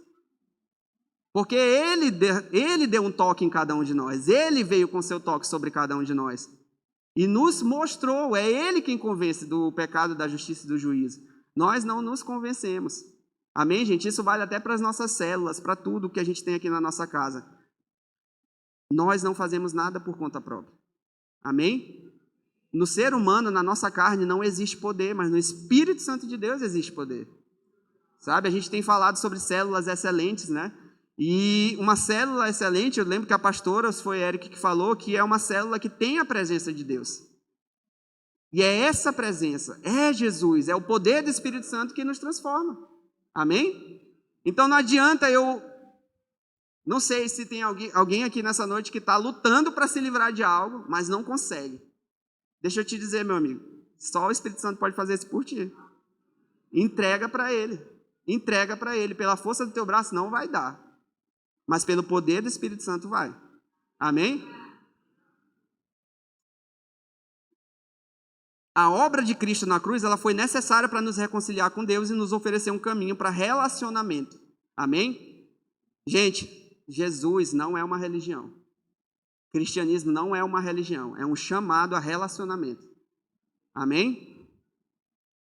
Porque ele deu um toque em cada um de nós. Ele veio com seu toque sobre cada um de nós. E nos mostrou, é Ele quem convence do pecado, da justiça e do juízo. Nós não nos convencemos. Amém, gente? Isso vale até para as nossas células, para tudo que a gente tem aqui na nossa casa. Nós não fazemos nada por conta própria. Amém? No ser humano, na nossa carne, não existe poder, mas no Espírito Santo de Deus existe poder. Sabe, a gente tem falado sobre células excelentes, né? E uma célula excelente, eu lembro que a pastora, foi Eric que falou, que é uma célula que tem a presença de Deus. E é essa presença, é Jesus, é o poder do Espírito Santo que nos transforma. Amém? Então não adianta eu... Não sei se tem alguém aqui nessa noite que está lutando para se livrar de algo, mas não consegue. Deixa eu te dizer, meu amigo, só o Espírito Santo pode fazer isso por ti. Entrega para Ele. Entrega para Ele. Pela força do teu braço não vai dar. Mas pelo poder do Espírito Santo vai. Amém? A obra de Cristo na cruz, ela foi necessária para nos reconciliar com Deus e nos oferecer um caminho para relacionamento. Amém? Gente, Jesus não é uma religião. Cristianismo não é uma religião, é um chamado a relacionamento. Amém?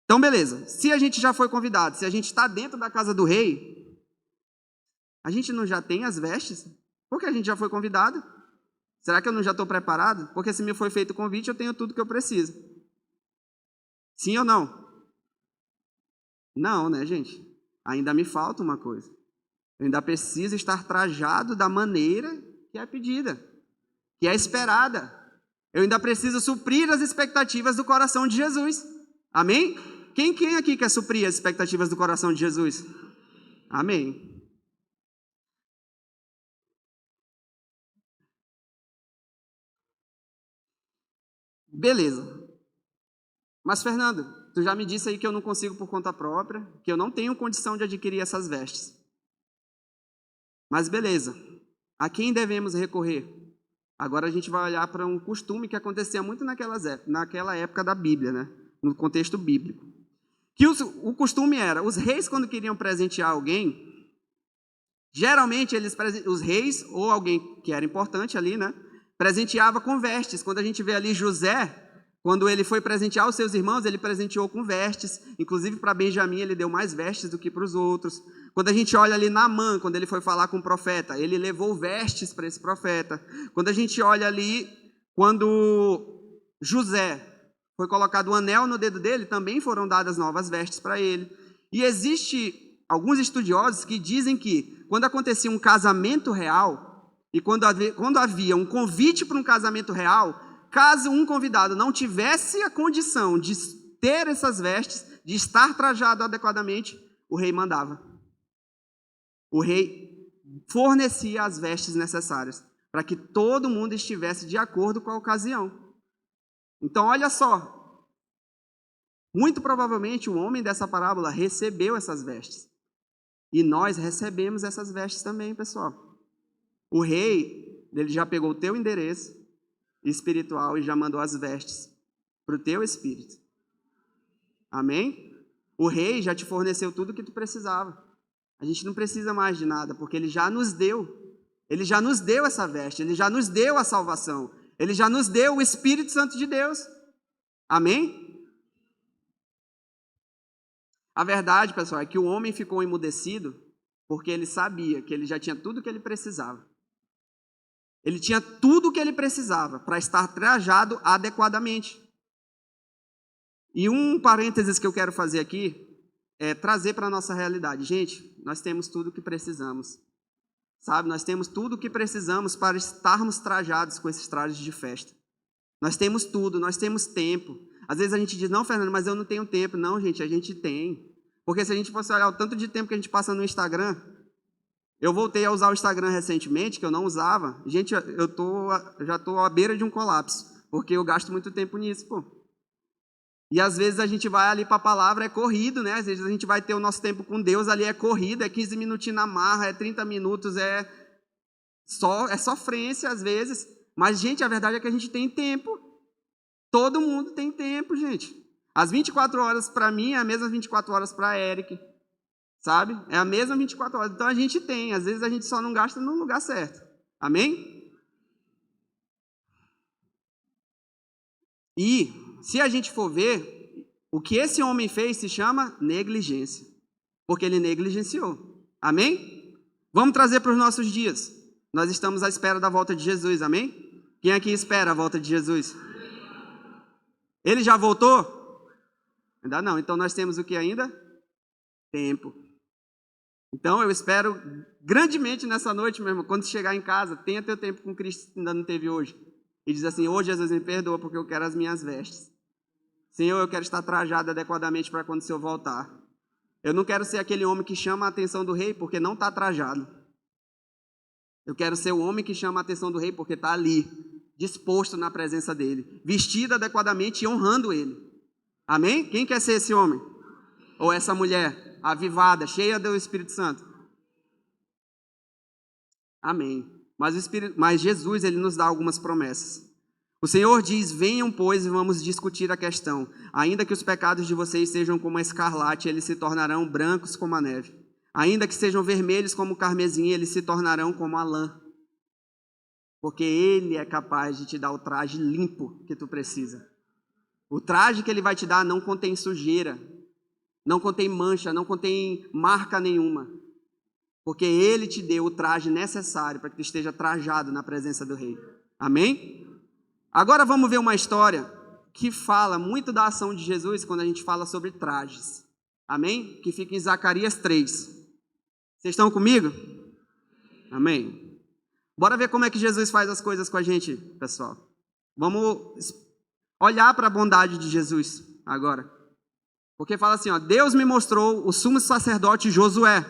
Então, beleza. Se a gente já foi convidado, se a gente está dentro da casa do rei, a gente não já tem as vestes? Porque a gente já foi convidado? Será que eu não já estou preparado? Porque se me foi feito o convite, eu tenho tudo que eu preciso. Sim ou não? Não, né, gente? Ainda me falta uma coisa. Eu ainda preciso estar trajado da maneira que é pedida, que é esperada. Eu ainda preciso suprir as expectativas do coração de Jesus. Amém? Quem aqui quer suprir as expectativas do coração de Jesus? Amém. Beleza. Mas, Fernando, tu já me disse aí que eu não consigo por conta própria, que eu não tenho condição de adquirir essas vestes. Mas beleza. A quem devemos recorrer? Agora a gente vai olhar para um costume que acontecia muito naquela época da Bíblia, né? No contexto bíblico. Que o costume era, os reis quando queriam presentear alguém, geralmente os reis ou alguém que era importante ali, né? Presenteava com vestes. Quando a gente vê ali José, quando ele foi presentear os seus irmãos, ele presenteou com vestes. Inclusive para Benjamim ele deu mais vestes do que para os outros. Quando a gente olha ali Naamã, quando ele foi falar com o profeta, ele levou vestes para esse profeta. Quando a gente olha ali, quando José foi colocado um anel no dedo dele, também foram dadas novas vestes para ele. E existe alguns estudiosos que dizem que quando acontecia um casamento real, e quando havia um convite para um casamento real, caso um convidado não tivesse a condição de ter essas vestes, de estar trajado adequadamente, o rei mandava. O rei fornecia as vestes necessárias para que todo mundo estivesse de acordo com a ocasião. Então, olha só. Muito provavelmente o homem dessa parábola recebeu essas vestes. E nós recebemos essas vestes também, pessoal. O rei, ele já pegou o teu endereço espiritual e já mandou as vestes para o teu espírito. Amém? O rei já te forneceu tudo o que tu precisava. A gente não precisa mais de nada, porque ele já nos deu. Ele já nos deu essa veste, ele já nos deu a salvação. Ele já nos deu o Espírito Santo de Deus. Amém? A verdade, pessoal, é que o homem ficou emudecido porque ele sabia que ele já tinha tudo o que ele precisava. Ele tinha tudo o que ele precisava para estar trajado adequadamente. E um parênteses que eu quero fazer aqui é trazer para a nossa realidade. Gente, nós temos tudo o que precisamos. Sabe, nós temos tudo o que precisamos para estarmos trajados com esses trajes de festa. Nós temos tudo, nós temos tempo. Às vezes a gente diz, não, Fernando, mas eu não tenho tempo. Não, gente, a gente tem. Porque se a gente fosse olhar o tanto de tempo que a gente passa no Instagram, eu voltei a usar o Instagram recentemente, que eu não usava. Gente, já estou à beira de um colapso, porque eu gasto muito tempo nisso, pô. E às vezes a gente vai ali para a palavra, é corrido, né? Às vezes a gente vai ter o nosso tempo com Deus ali, é corrido, é 15 minutinhos na marra, é 30 minutos, é sofrência às vezes. Mas, gente, a verdade é que a gente tem tempo. Todo mundo tem tempo, gente. As 24 horas para mim é a mesma 24 horas para Eric, sabe? É a mesma 24 horas. Então a gente tem, às vezes a gente só não gasta no lugar certo. Amém? E se a gente for ver, o que esse homem fez se chama negligência, porque ele negligenciou. Amém? Vamos trazer para os nossos dias. Nós estamos à espera da volta de Jesus, amém? Quem aqui espera a volta de Jesus? Ele já voltou? Ainda não. Então nós temos o que ainda? Tempo. Então eu espero grandemente nessa noite, meu irmão, quando chegar em casa, tenha teu tempo com Cristo que ainda não teve hoje. E diz assim, hoje Jesus me perdoa porque eu quero as minhas vestes. Senhor, eu quero estar trajado adequadamente para quando o Senhor voltar. Eu não quero ser aquele homem que chama a atenção do rei porque não está trajado. Eu quero ser o homem que chama a atenção do rei porque está ali, disposto na presença dele, vestido adequadamente e honrando ele. Amém? Quem quer ser esse homem? Ou essa mulher avivada, cheia do Espírito Santo? Amém. Mas Jesus, ele nos dá algumas promessas. O Senhor diz, venham, pois, e vamos discutir a questão. Ainda que os pecados de vocês sejam como a escarlate, eles se tornarão brancos como a neve. Ainda que sejam vermelhos como o carmesim, eles se tornarão como a lã. Porque Ele é capaz de te dar o traje limpo que tu precisa. O traje que Ele vai te dar não contém sujeira, não contém mancha, não contém marca nenhuma. Porque Ele te deu o traje necessário para que tu esteja trajado na presença do Rei. Amém? Agora vamos ver uma história que fala muito da ação de Jesus quando a gente fala sobre trajes. Amém? Que fica em Zacarias 3. Vocês estão comigo? Amém? Bora ver como é que Jesus faz as coisas com a gente, pessoal. Vamos olhar para a bondade de Jesus agora. Porque fala assim, ó, Deus me mostrou o sumo sacerdote Josué,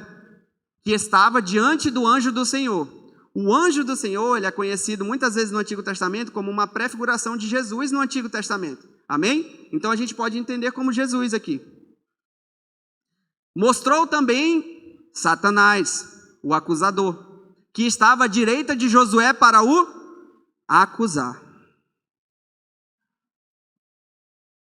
que estava diante do anjo do Senhor. O anjo do Senhor, ele é conhecido muitas vezes no Antigo Testamento como uma prefiguração de Jesus no Antigo Testamento. Amém? Então a gente pode entender como Jesus aqui. Mostrou também Satanás, o acusador, que estava à direita de Josué para o acusar.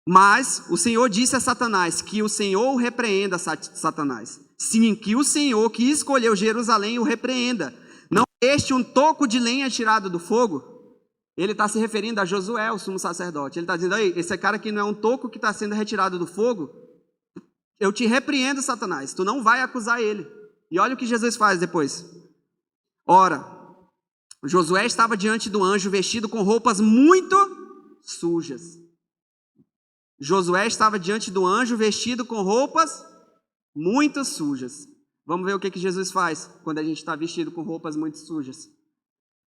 Mas o Senhor disse a Satanás que o Senhor o repreenda, Satanás. Sim, que o Senhor que escolheu Jerusalém o repreenda. Não este um toco de lenha tirado do fogo? Ele está se referindo a Josué, o sumo sacerdote. Ele está dizendo, aí, esse cara aqui não é um toco que está sendo retirado do fogo? Eu te repreendo, Satanás, tu não vai acusar ele. E olha o que Jesus faz depois. Ora, Josué estava diante do anjo vestido com roupas muito sujas. Josué estava diante do anjo vestido com roupas muito sujas. Vamos ver o que Jesus faz quando a gente está vestido com roupas muito sujas.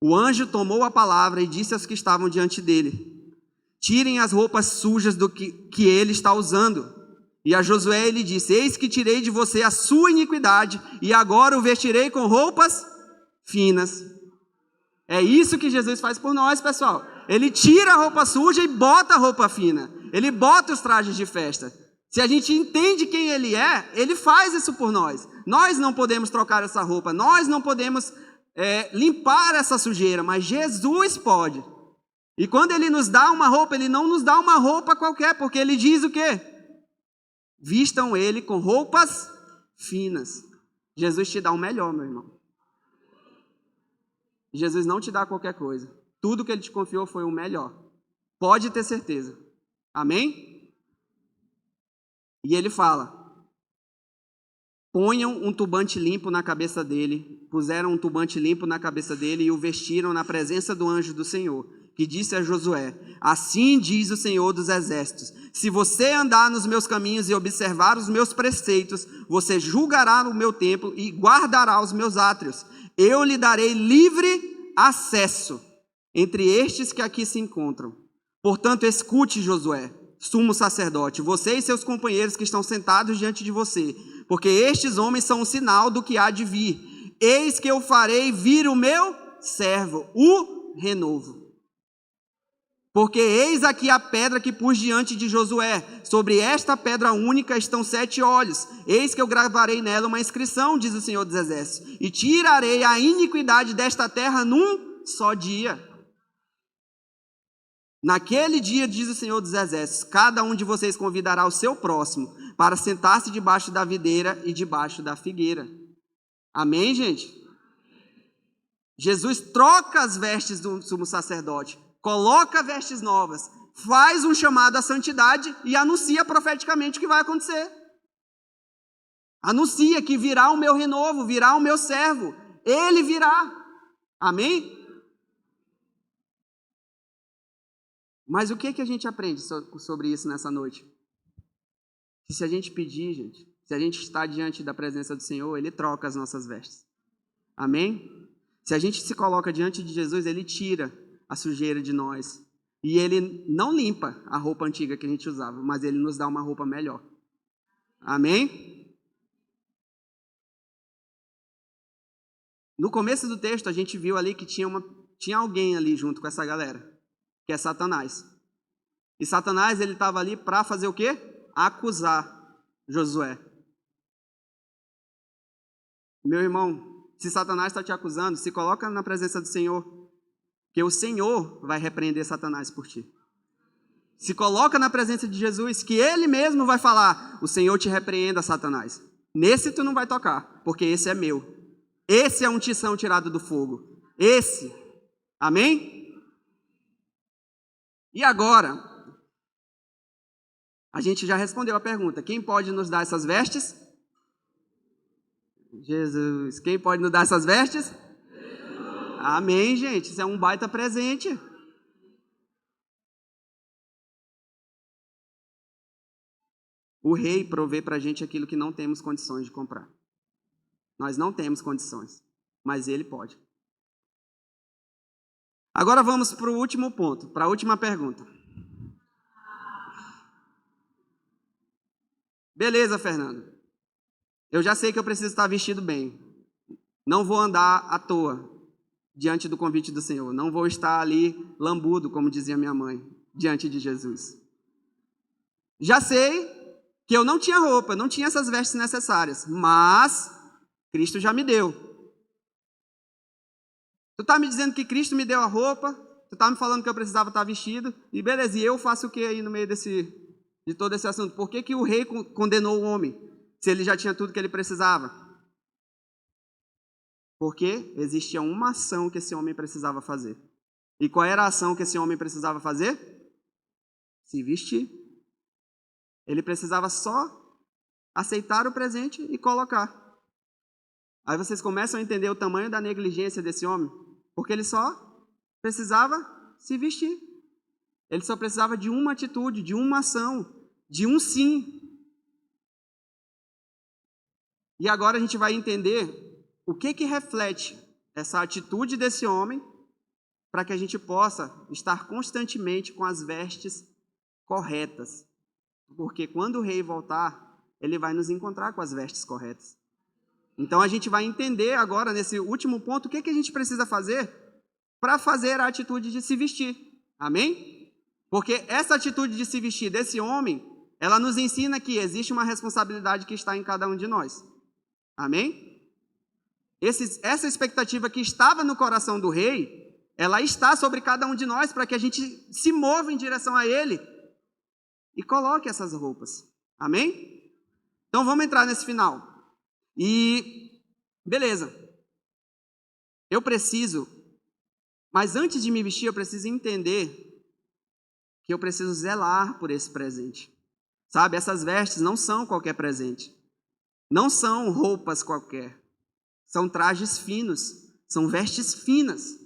O anjo tomou a palavra e disse aos que estavam diante dele, tirem as roupas sujas do que ele está usando. E a Josué ele disse, eis que tirei de você a sua iniquidade e agora o vestirei com roupas finas. É isso que Jesus faz por nós, pessoal. Ele tira a roupa suja e bota a roupa fina. Ele bota os trajes de festa. Se a gente entende quem Ele é, Ele faz isso por nós. Nós não podemos trocar essa roupa, nós não podemos limpar essa sujeira, mas Jesus pode. E quando Ele nos dá uma roupa, Ele não nos dá uma roupa qualquer, porque Ele diz o quê? Vistam Ele com roupas finas. Jesus te dá o melhor, meu irmão. Jesus não te dá qualquer coisa. Tudo que Ele te confiou foi o melhor. Pode ter certeza. Amém? E Ele fala: ponham um turbante limpo na cabeça dele. Puseram um turbante limpo na cabeça dele e o vestiram na presença do anjo do Senhor, que disse a Josué: assim diz o Senhor dos Exércitos, se você andar nos meus caminhos e observar os meus preceitos, você julgará o meu templo e guardará os meus átrios. Eu lhe darei livre acesso entre estes que aqui se encontram. Portanto, escute, Josué, sumo sacerdote, você e seus companheiros que estão sentados diante de você, porque estes homens são um sinal do que há de vir. Eis que eu farei vir o meu servo, o renovo. Porque eis aqui a pedra que pus diante de Josué. Sobre esta pedra única estão 7 olhos. Eis que eu gravarei nela uma inscrição, diz o Senhor dos Exércitos, e tirarei a iniquidade desta terra num só dia. Naquele dia, diz o Senhor dos Exércitos, cada um de vocês convidará o seu próximo para sentar-se debaixo da videira e debaixo da figueira. Amém, gente? Jesus troca as vestes do sumo sacerdote, coloca vestes novas, faz um chamado à santidade e anuncia profeticamente o que vai acontecer. Anuncia que virá o meu renovo, virá o meu servo, ele virá. Amém? Mas o que a gente aprende sobre isso nessa noite? Que se a gente pedir, gente, se a gente está diante da presença do Senhor, Ele troca as nossas vestes. Amém? Se a gente se coloca diante de Jesus, Ele tira a sujeira de nós. E Ele não limpa a roupa antiga que a gente usava, mas Ele nos dá uma roupa melhor. Amém? No começo do texto, a gente viu ali que tinha alguém ali junto com essa galera, que é Satanás. E Satanás, ele estava ali para fazer o quê? Acusar Josué. Meu irmão, se Satanás está te acusando, se coloca na presença do Senhor, que o Senhor vai repreender Satanás por ti. Se coloca na presença de Jesus, que Ele mesmo vai falar: o Senhor te repreenda, Satanás. Nesse tu não vai tocar, porque esse é meu. Esse é um tição tirado do fogo. Esse. Amém? E agora, a gente já respondeu a pergunta: quem pode nos dar essas vestes? Jesus. Quem pode nos dar essas vestes? Jesus. Amém, gente. Isso é um baita presente. O rei provê para a gente aquilo que não temos condições de comprar. Nós não temos condições, mas ele pode. Agora vamos para o último ponto, para a última pergunta. Beleza, Fernando. Eu já sei que eu preciso estar vestido bem. Não vou andar à toa diante do convite do Senhor. Não vou estar ali lambudo, como dizia minha mãe, diante de Jesus. Já sei que eu não tinha roupa, não tinha essas vestes necessárias, mas Cristo já me deu. Tu está me dizendo que Cristo me deu a roupa, tu está me falando que eu precisava estar vestido, e beleza, e eu faço o que aí no meio de todo esse assunto? Por que o rei condenou o homem, se ele já tinha tudo que ele precisava? Porque existia uma ação que esse homem precisava fazer. E qual era a ação que esse homem precisava fazer? Se vestir. Ele precisava só aceitar o presente e colocar. Aí vocês começam a entender o tamanho da negligência desse homem, porque ele só precisava se vestir. Ele só precisava de uma atitude, de uma ação, de um sim. E agora a gente vai entender o que reflete essa atitude desse homem para que a gente possa estar constantemente com as vestes corretas. Porque quando o rei voltar, ele vai nos encontrar com as vestes corretas. Então a gente vai entender agora, nesse último ponto, o que a gente precisa fazer para fazer a atitude de se vestir. Amém? Porque essa atitude de se vestir desse homem, ela nos ensina que existe uma responsabilidade que está em cada um de nós. Amém? Essa expectativa que estava no coração do rei, ela está sobre cada um de nós para que a gente se mova em direção a ele e coloque essas roupas. Amém? Então vamos entrar nesse final. E, beleza. Eu preciso, mas antes de me vestir, eu preciso entender que eu preciso zelar por esse presente. Sabe, essas vestes não são qualquer presente. Não são roupas qualquer. São trajes finos, são vestes finas.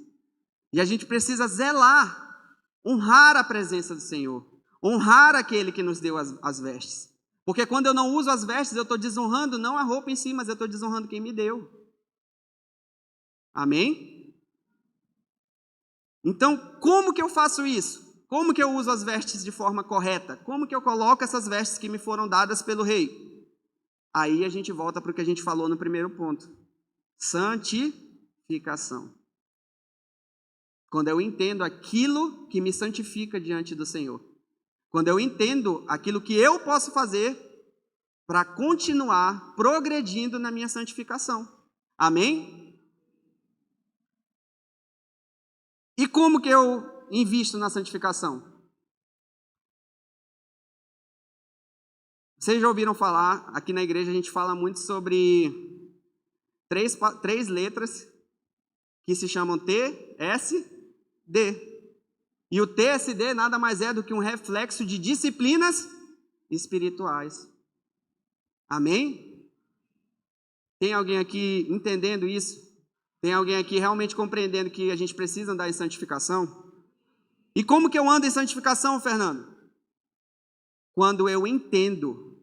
E a gente precisa zelar, honrar a presença do Senhor, honrar aquele que nos deu as vestes. Porque quando eu não uso as vestes, eu estou desonrando não a roupa em si, mas eu estou desonrando quem me deu. Amém? Então, como que eu faço isso? Como que eu uso as vestes de forma correta? Como que eu coloco essas vestes que me foram dadas pelo rei? Aí a gente volta para o que a gente falou no primeiro ponto. Santificação. Quando eu entendo aquilo que me santifica diante do Senhor. Quando eu entendo aquilo que eu posso fazer para continuar progredindo na minha santificação. Amém? E como que eu invisto na santificação? Vocês já ouviram falar, aqui na igreja a gente fala muito sobre três letras que se chamam TSD. E o TSD nada mais é do que um reflexo de disciplinas espirituais. Amém? Tem alguém aqui entendendo isso? Tem alguém aqui realmente compreendendo que a gente precisa andar em santificação? E como que eu ando em santificação, Fernando? Quando eu entendo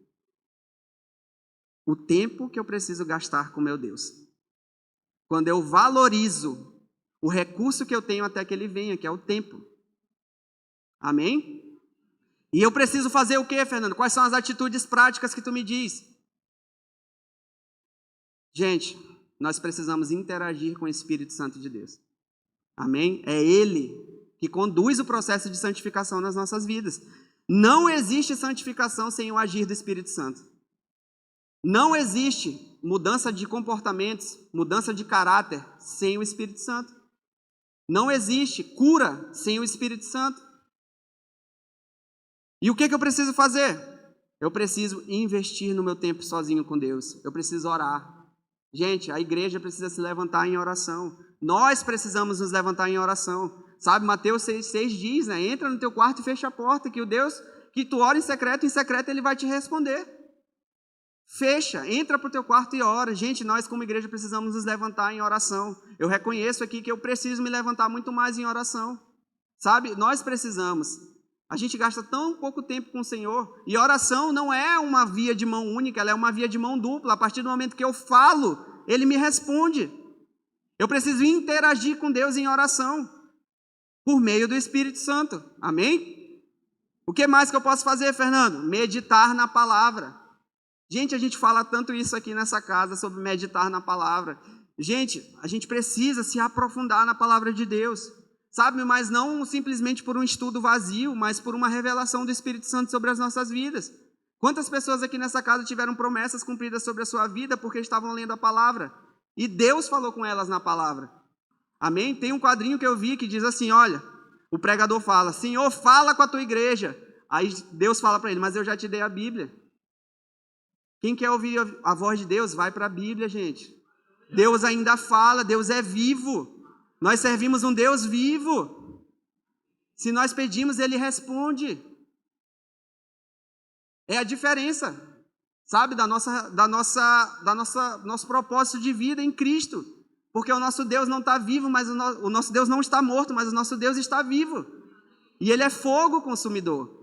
o tempo que eu preciso gastar com meu Deus. Quando eu valorizo o recurso que eu tenho até que ele venha, que é o tempo. Amém? E eu preciso fazer o quê, Fernando? Quais são as atitudes práticas que tu me diz? Gente, nós precisamos interagir com o Espírito Santo de Deus. Amém? É Ele que conduz o processo de santificação nas nossas vidas. Não existe santificação sem o agir do Espírito Santo. Não existe mudança de comportamentos, mudança de caráter sem o Espírito Santo. Não existe cura sem o Espírito Santo. E o que eu preciso fazer? Eu preciso investir no meu tempo sozinho com Deus. Eu preciso orar. Gente, a igreja precisa se levantar em oração. Nós precisamos nos levantar em oração. Sabe, Mateus 6,6 diz, né? Entra no teu quarto e fecha a porta, que o Deus que tu ora em secreto Ele vai te responder. Fecha, entra para o teu quarto e ora. Gente, nós como igreja precisamos nos levantar em oração. Eu reconheço aqui que eu preciso me levantar muito mais em oração. Sabe, nós precisamos. A gente gasta tão pouco tempo com o Senhor. E oração não é uma via de mão única, ela é uma via de mão dupla. A partir do momento que eu falo, Ele me responde. Eu preciso interagir com Deus em oração, por meio do Espírito Santo. Amém? O que mais que eu posso fazer, Fernando? Meditar na palavra. Gente, a gente fala tanto isso aqui nessa casa, sobre meditar na palavra. Gente, a gente precisa se aprofundar na palavra de Deus. Sabe, mas não simplesmente por um estudo vazio, mas por uma revelação do Espírito Santo sobre as nossas vidas. Quantas pessoas aqui nessa casa tiveram promessas cumpridas sobre a sua vida porque estavam lendo a palavra? E Deus falou com elas na palavra. Amém? Tem um quadrinho que eu vi que diz assim, olha, o pregador fala, Senhor, fala com a tua igreja. Aí Deus fala para ele, mas eu já te dei a Bíblia. Quem quer ouvir a voz de Deus, vai para a Bíblia, gente. Deus ainda fala, Deus é vivo. Nós servimos um Deus vivo. Se nós pedimos, Ele responde. É a diferença, sabe, nosso propósito de vida em Cristo. Porque o nosso Deus não está vivo, mas o nosso Deus não está morto, mas o nosso Deus está vivo. E Ele é fogo consumidor.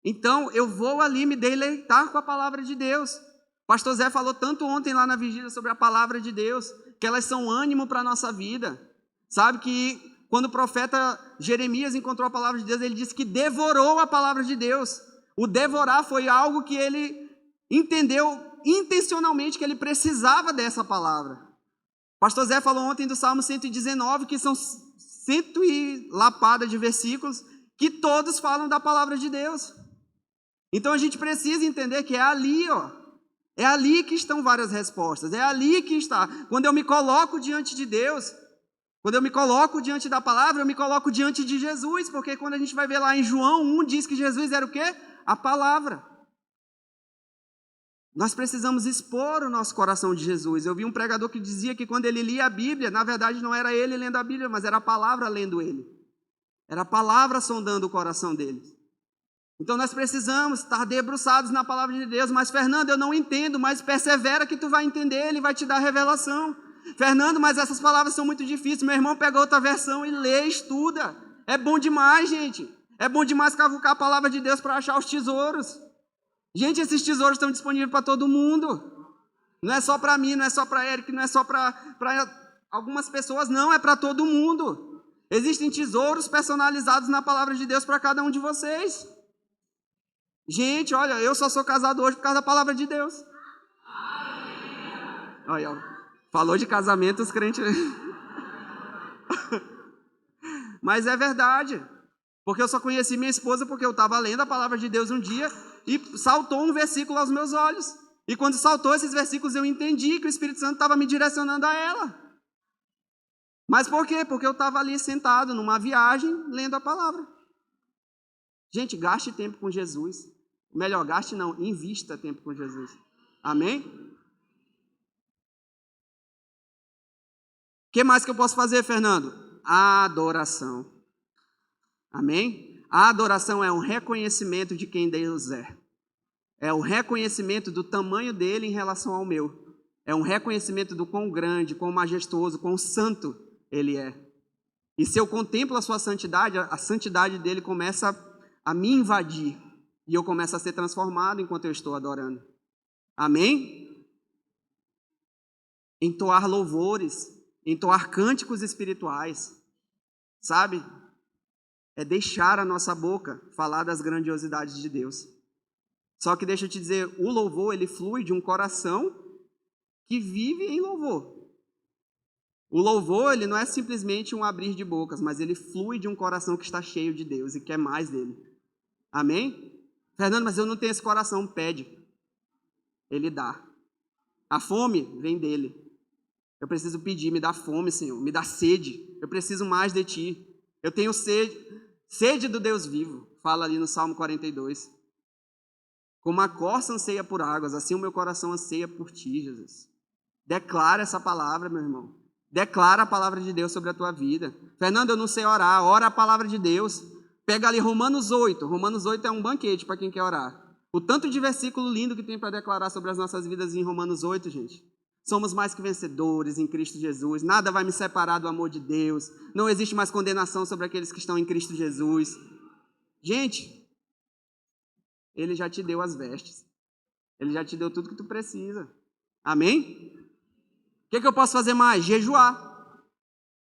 Então, eu vou ali me deleitar com a palavra de Deus. Pastor Zé falou tanto ontem lá na vigília sobre a palavra de Deus, que elas são ânimo para a nossa vida. Sabe que quando o profeta Jeremias encontrou a palavra de Deus, ele disse que devorou a palavra de Deus. O devorar foi algo que ele entendeu intencionalmente que ele precisava dessa palavra. Pastor Zé falou ontem do Salmo 119, que são cento e lapada de versículos, que todos falam da palavra de Deus. Então a gente precisa entender que é ali, ó. É ali que estão várias respostas. É ali que está. Quando eu me coloco diante de Deus, quando eu me coloco diante da palavra, eu me coloco diante de Jesus. Porque quando a gente vai ver lá em João 1, diz que Jesus era o quê? A palavra. Nós precisamos expor o nosso coração de Jesus. Eu vi um pregador que dizia que quando ele lia a Bíblia, na verdade não era ele lendo a Bíblia, mas era a palavra lendo ele. Era a palavra sondando o coração dele. Então nós precisamos estar debruçados na palavra de Deus. Mas Fernando, eu não entendo, mas persevera que tu vai entender, ele vai te dar revelação. Fernando, mas essas palavras são muito difíceis. Meu irmão pega outra versão e lê, estuda. É bom demais, gente. É bom demais cavucar a palavra de Deus para achar os tesouros. Gente, esses tesouros estão disponíveis para todo mundo. Não é só para mim, não é só para Eric, não é só para algumas pessoas, não, é para todo mundo. Existem tesouros personalizados na palavra de Deus para cada um de vocês. Gente, olha, eu só sou casado hoje por causa da palavra de Deus. Olha, falou de casamento, os crentes... Mas é verdade. Porque eu só conheci minha esposa porque eu estava lendo a palavra de Deus um dia e saltou um versículo aos meus olhos. E quando saltou esses versículos, eu entendi que o Espírito Santo estava me direcionando a ela. Mas por quê? Porque eu estava ali sentado numa viagem, lendo a palavra. Gente, gaste tempo com Jesus. Melhor, gaste não, invista tempo com Jesus. Amém? O que mais que eu posso fazer, Fernando? Adoração. Amém? A adoração é um reconhecimento de quem Deus é. É o reconhecimento do tamanho dele em relação ao meu. É um reconhecimento do quão grande, quão majestoso, quão santo ele é. E se eu contemplo a sua santidade, a santidade dele começa a me invadir. E eu começo a ser transformado enquanto eu estou adorando. Amém? Entoar louvores, entoar cânticos espirituais. Sabe? É deixar a nossa boca falar das grandiosidades de Deus. Só que deixa eu te dizer, o louvor, ele flui de um coração que vive em louvor. O louvor, ele não é simplesmente um abrir de bocas, mas ele flui de um coração que está cheio de Deus e quer mais dele. Amém? Fernando, mas eu não tenho esse coração. Pede. Ele dá. A fome vem dele. Eu preciso pedir, me dá fome, Senhor, me dá sede. Eu preciso mais de ti. Eu tenho sede do Deus vivo. Fala ali no Salmo 42. Como a corça anseia por águas, assim o meu coração anseia por ti, Jesus. Declara essa palavra, meu irmão. Declara a palavra de Deus sobre a tua vida. Fernando, eu não sei orar. Ora a palavra de Deus. Pega ali Romanos 8. Romanos 8 é um banquete para quem quer orar. O tanto de versículo lindo que tem para declarar sobre as nossas vidas em Romanos 8, gente. Somos mais que vencedores em Cristo Jesus. Nada vai me separar do amor de Deus. Não existe mais condenação sobre aqueles que estão em Cristo Jesus. Gente, Ele já te deu as vestes. Ele já te deu tudo que tu precisa. Amém? O que eu posso fazer mais? Jejuar.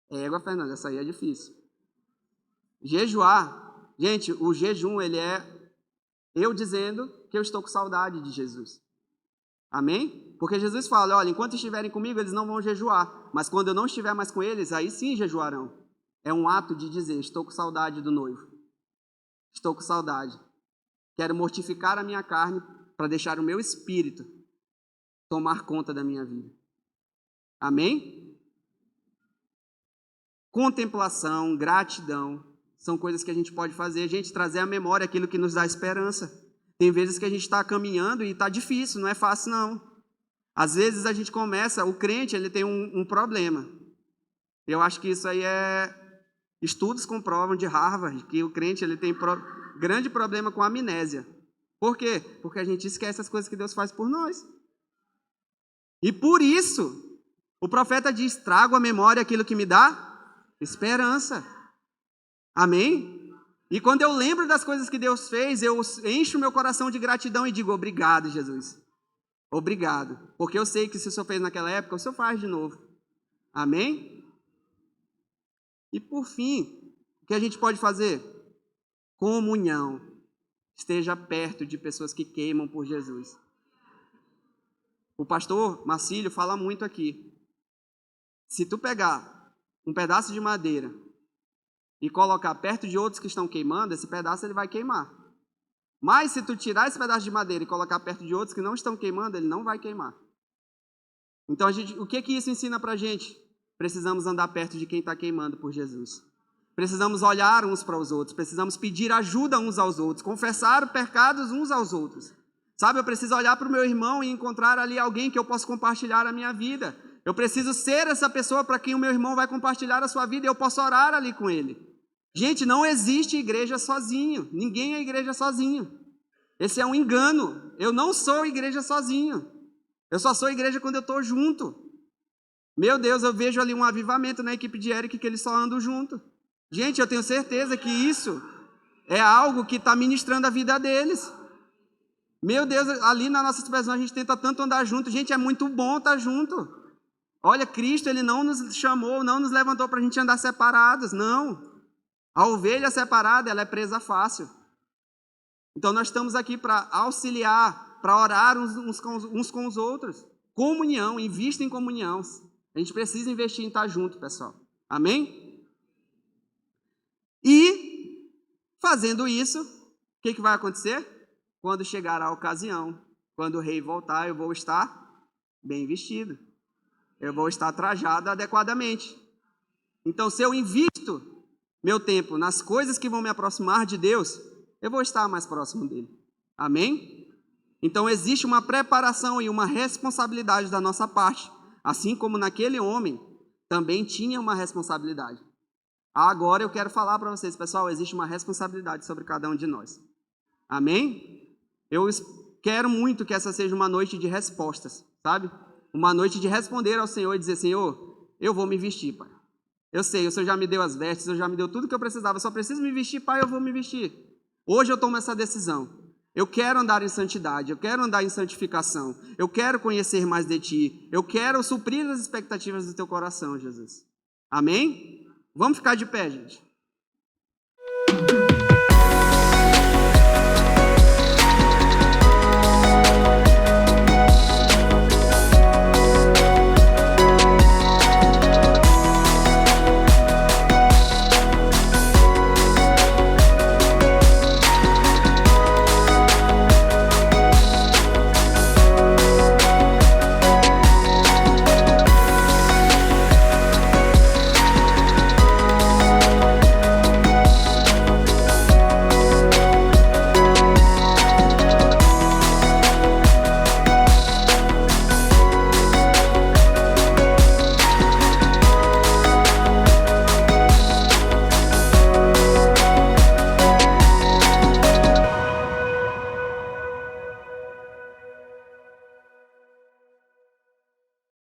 Fernanda, essa aí é difícil. Jejuar. Gente, o jejum, ele é eu dizendo que eu estou com saudade de Jesus. Amém? Porque Jesus fala, olha, enquanto estiverem comigo, eles não vão jejuar. Mas quando eu não estiver mais com eles, aí sim jejuarão. É um ato de dizer, estou com saudade do noivo. Estou com saudade. Quero mortificar a minha carne para deixar o meu espírito tomar conta da minha vida. Amém? Contemplação, gratidão, são coisas que a gente pode fazer. A gente trazer à memória aquilo que nos dá esperança. Tem vezes que a gente está caminhando e está difícil, não é fácil não. Às vezes a gente começa, o crente ele tem um problema. Eu acho que isso aí estudos comprovam de Harvard, que o crente ele tem grande problema com amnésia. Por quê? Porque a gente esquece as coisas que Deus faz por nós. E por isso, o profeta diz, trago à memória aquilo que me dá esperança. Amém? E quando eu lembro das coisas que Deus fez, eu encho o meu coração de gratidão e digo, obrigado, Jesus. Obrigado. Porque eu sei que se o Senhor fez naquela época, o Senhor faz de novo. Amém? E por fim, o que a gente pode fazer? Comunhão. Esteja perto de pessoas que queimam por Jesus. O pastor Marcílio fala muito aqui. Se tu pegar um pedaço de madeira e colocar perto de outros que estão queimando, esse pedaço ele vai queimar. Mas se tu tirar esse pedaço de madeira e colocar perto de outros que não estão queimando, ele não vai queimar. Então, o que isso ensina pra gente? Precisamos andar perto de quem está queimando por Jesus. Precisamos olhar uns para os outros, precisamos pedir ajuda uns aos outros, confessar pecados uns aos outros. Sabe, eu preciso olhar para o meu irmão e encontrar ali alguém que eu possa compartilhar a minha vida. Eu preciso ser essa pessoa para quem o meu irmão vai compartilhar a sua vida e eu posso orar ali com ele. Gente, não existe igreja sozinho. Ninguém é igreja sozinho. Esse é um engano. Eu não sou igreja sozinho. Eu só sou igreja quando eu estou junto. Meu Deus, eu vejo ali um avivamento na equipe de Eric que eles só andam junto. Gente, eu tenho certeza que isso é algo que está ministrando a vida deles. Meu Deus, ali na nossa expressão a gente tenta tanto andar junto. Gente, é muito bom estar junto. Olha, Cristo, Ele não nos chamou, não nos levantou para a gente andar separados, não. A ovelha separada, ela é presa fácil. Então, nós estamos aqui para auxiliar, para orar uns com os outros. Comunhão, invista em comunhão. A gente precisa investir em estar junto, pessoal. Amém? E, fazendo isso, o que vai acontecer? Quando chegar a ocasião, quando o rei voltar, eu vou estar bem vestido. Eu vou estar trajado adequadamente. Então, se eu invisto meu tempo nas coisas que vão me aproximar de Deus, eu vou estar mais próximo dele. Amém? Então, existe uma preparação e uma responsabilidade da nossa parte. Assim como naquele homem também tinha uma responsabilidade. Agora eu quero falar para vocês, pessoal, existe uma responsabilidade sobre cada um de nós. Amém? Eu quero muito que essa seja uma noite de respostas, sabe? Uma noite de responder ao Senhor e dizer, Senhor, eu vou me vestir, Pai. Eu sei, o Senhor já me deu as vestes, o Senhor já me deu tudo que eu precisava, eu só preciso me vestir, Pai, eu vou me vestir. Hoje eu tomo essa decisão. Eu quero andar em santidade, eu quero andar em santificação, eu quero conhecer mais de Ti, eu quero suprir as expectativas do Teu coração, Jesus. Amém? Vamos ficar de pé, gente.